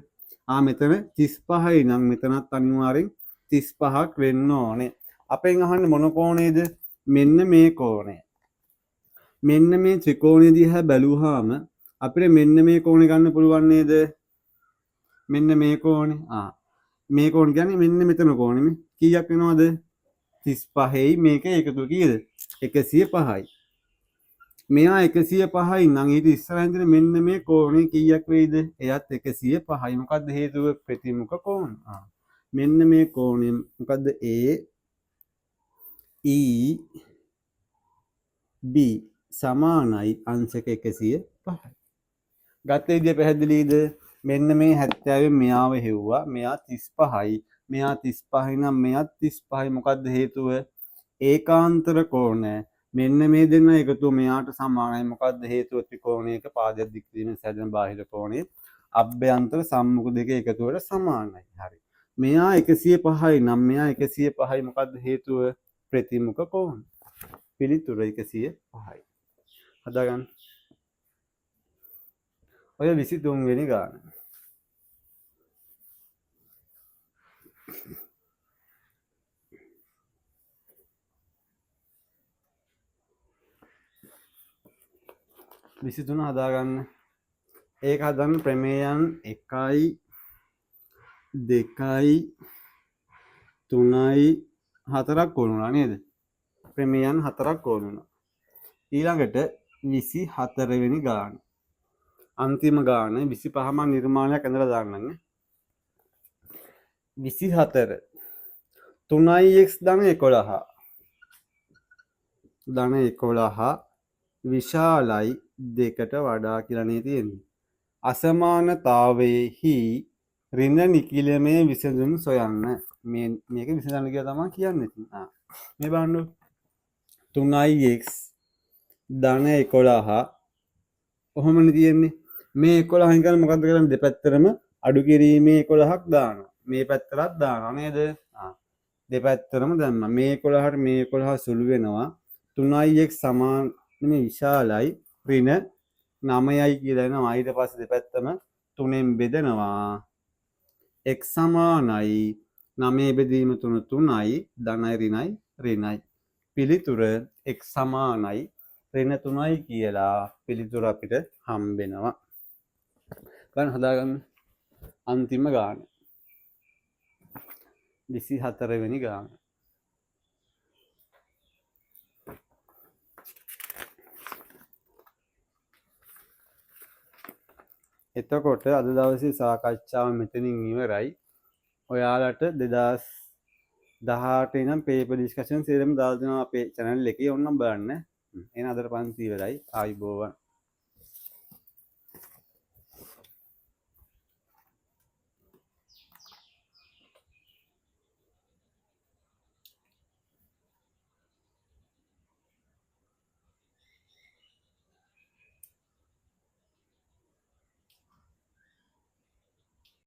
Speaker 1: මෙතන 35යි නම් මෙතනත් අනිවාර්යෙන් 35ක් වෙන්න ඕනේ. අපෙන් අහන්නේ මොන කෝණයද? මෙන්න මේ කෝණය. මෙන්න මේ ත්‍රිකෝණය දිහා බැලුවාම අපිට මෙන්න මේ කෝණය ගන්න පුළුවන් නේද? මෙන්න මේ කෝණය. මේ කෝණ කියන්නේ මෙන්න මෙතන කෝණය. කීයක් වෙනවද? 35යි මේක එකතු කීයද? 105යි. මෙයා 105යි නම් ඊට ඉස්සරහින් තියෙන මෙන්න මේ කෝණය කීයක් වෙයිද? එයත් 105යි. මොකද්ද හේතුව? ප්‍රතිමුඛ කෝණ. මෙන්න මේ කෝණය මොකද්ද? AEB සමානයි අංශක 105යි. ගත්ත විදිය පැහැදිලිද? මෙන්න මේ 70න් මෙයාව හෙව්වා. මෙයා 35යි. මෙයා 35යි නම් මෙයාත් 35යි. මොකද්ද හේතුව? ඒකාන්තර කෝණ. මෙන්න මේ දෙන්න එකතු මෙයාට සමානයි. මොකද්ද හේතුව? ත්‍රිකෝණයක පාදයක් දික් කිරීමෙන් සැදෙන බාහිර කෝණය අභ්‍යන්තර සම්මුඛ දෙක එකතුවට සමානයි. හරි. මෙයා 105යි නම් මෙයා 105යි මොකද්ද හේතුව? ප්‍රතිමුඛ කෝණ. පිළිතුර 105යි. හදාගන්න. ඔය 23 වෙනි ගාන. විසි තුන හදාගන්න. ඒක හදන්න ප්‍රමේයන් 1යි 2යි 3යි 4ක් ඕනුණා නේද? ප්‍රමේයන් 4ක් ඕනුණා. ඊළඟට 24 වෙනි ගාන. අන්තිම ගාන 25 මම නිර්මාණයක් ඇඳලා දාන්නම්. 24 3x ධන 11 ධන 11 විශාලයි 2ට වඩා කියලා නේ තියෙන්නේ. අසමානතාවයේහි ඍණ නිකිලමේ විසඳුම් සොයන්න. මේක විසඳන්න කියලා තමයි කියන්නේ. මේ බලන්න 3x ධන 11 කොහොමද තියෙන්නේ? මේ 11 ගන්න මොකද්ද කරන්නේ? දෙපැත්තටම අඩු කිරීමේ 11ක් දානවා. මේ පැත්තටත් දානවා නේද? දෙපැත්තටම දැම්මා. මේ 11ට මේ 11 සුළු වෙනවා. 3x සමාන මේ විශාලයි ඍණ 9යි කියලා එනවා. ඊට පස්සේ දෙපැත්තම 3ෙන් බෙදනවා. x සමානයි 9 බෙදීම 3 3යි ධනයි ඍණයි ඍණයි. පිළිතුර x සමානයි ඍණ 3යි කියලා පිළිතුර අපිට හම්බෙනවා. ගන්න හදාගන්න. අන්තිම ගාන 24 වෙනි ගාන. එතකොට අද දවසේ සාකච්ඡාව මෙතනින් ඉවරයි. ඔයාලට 2018 ඉඳන් පේපර් ඩිස්කෂන් සේරම දාලා දෙනවා අපේ channel එකේ. ඕනනම් බලන්න. එහෙනම් අදට පන්ති ඉවරයි. ආයිබෝවන්.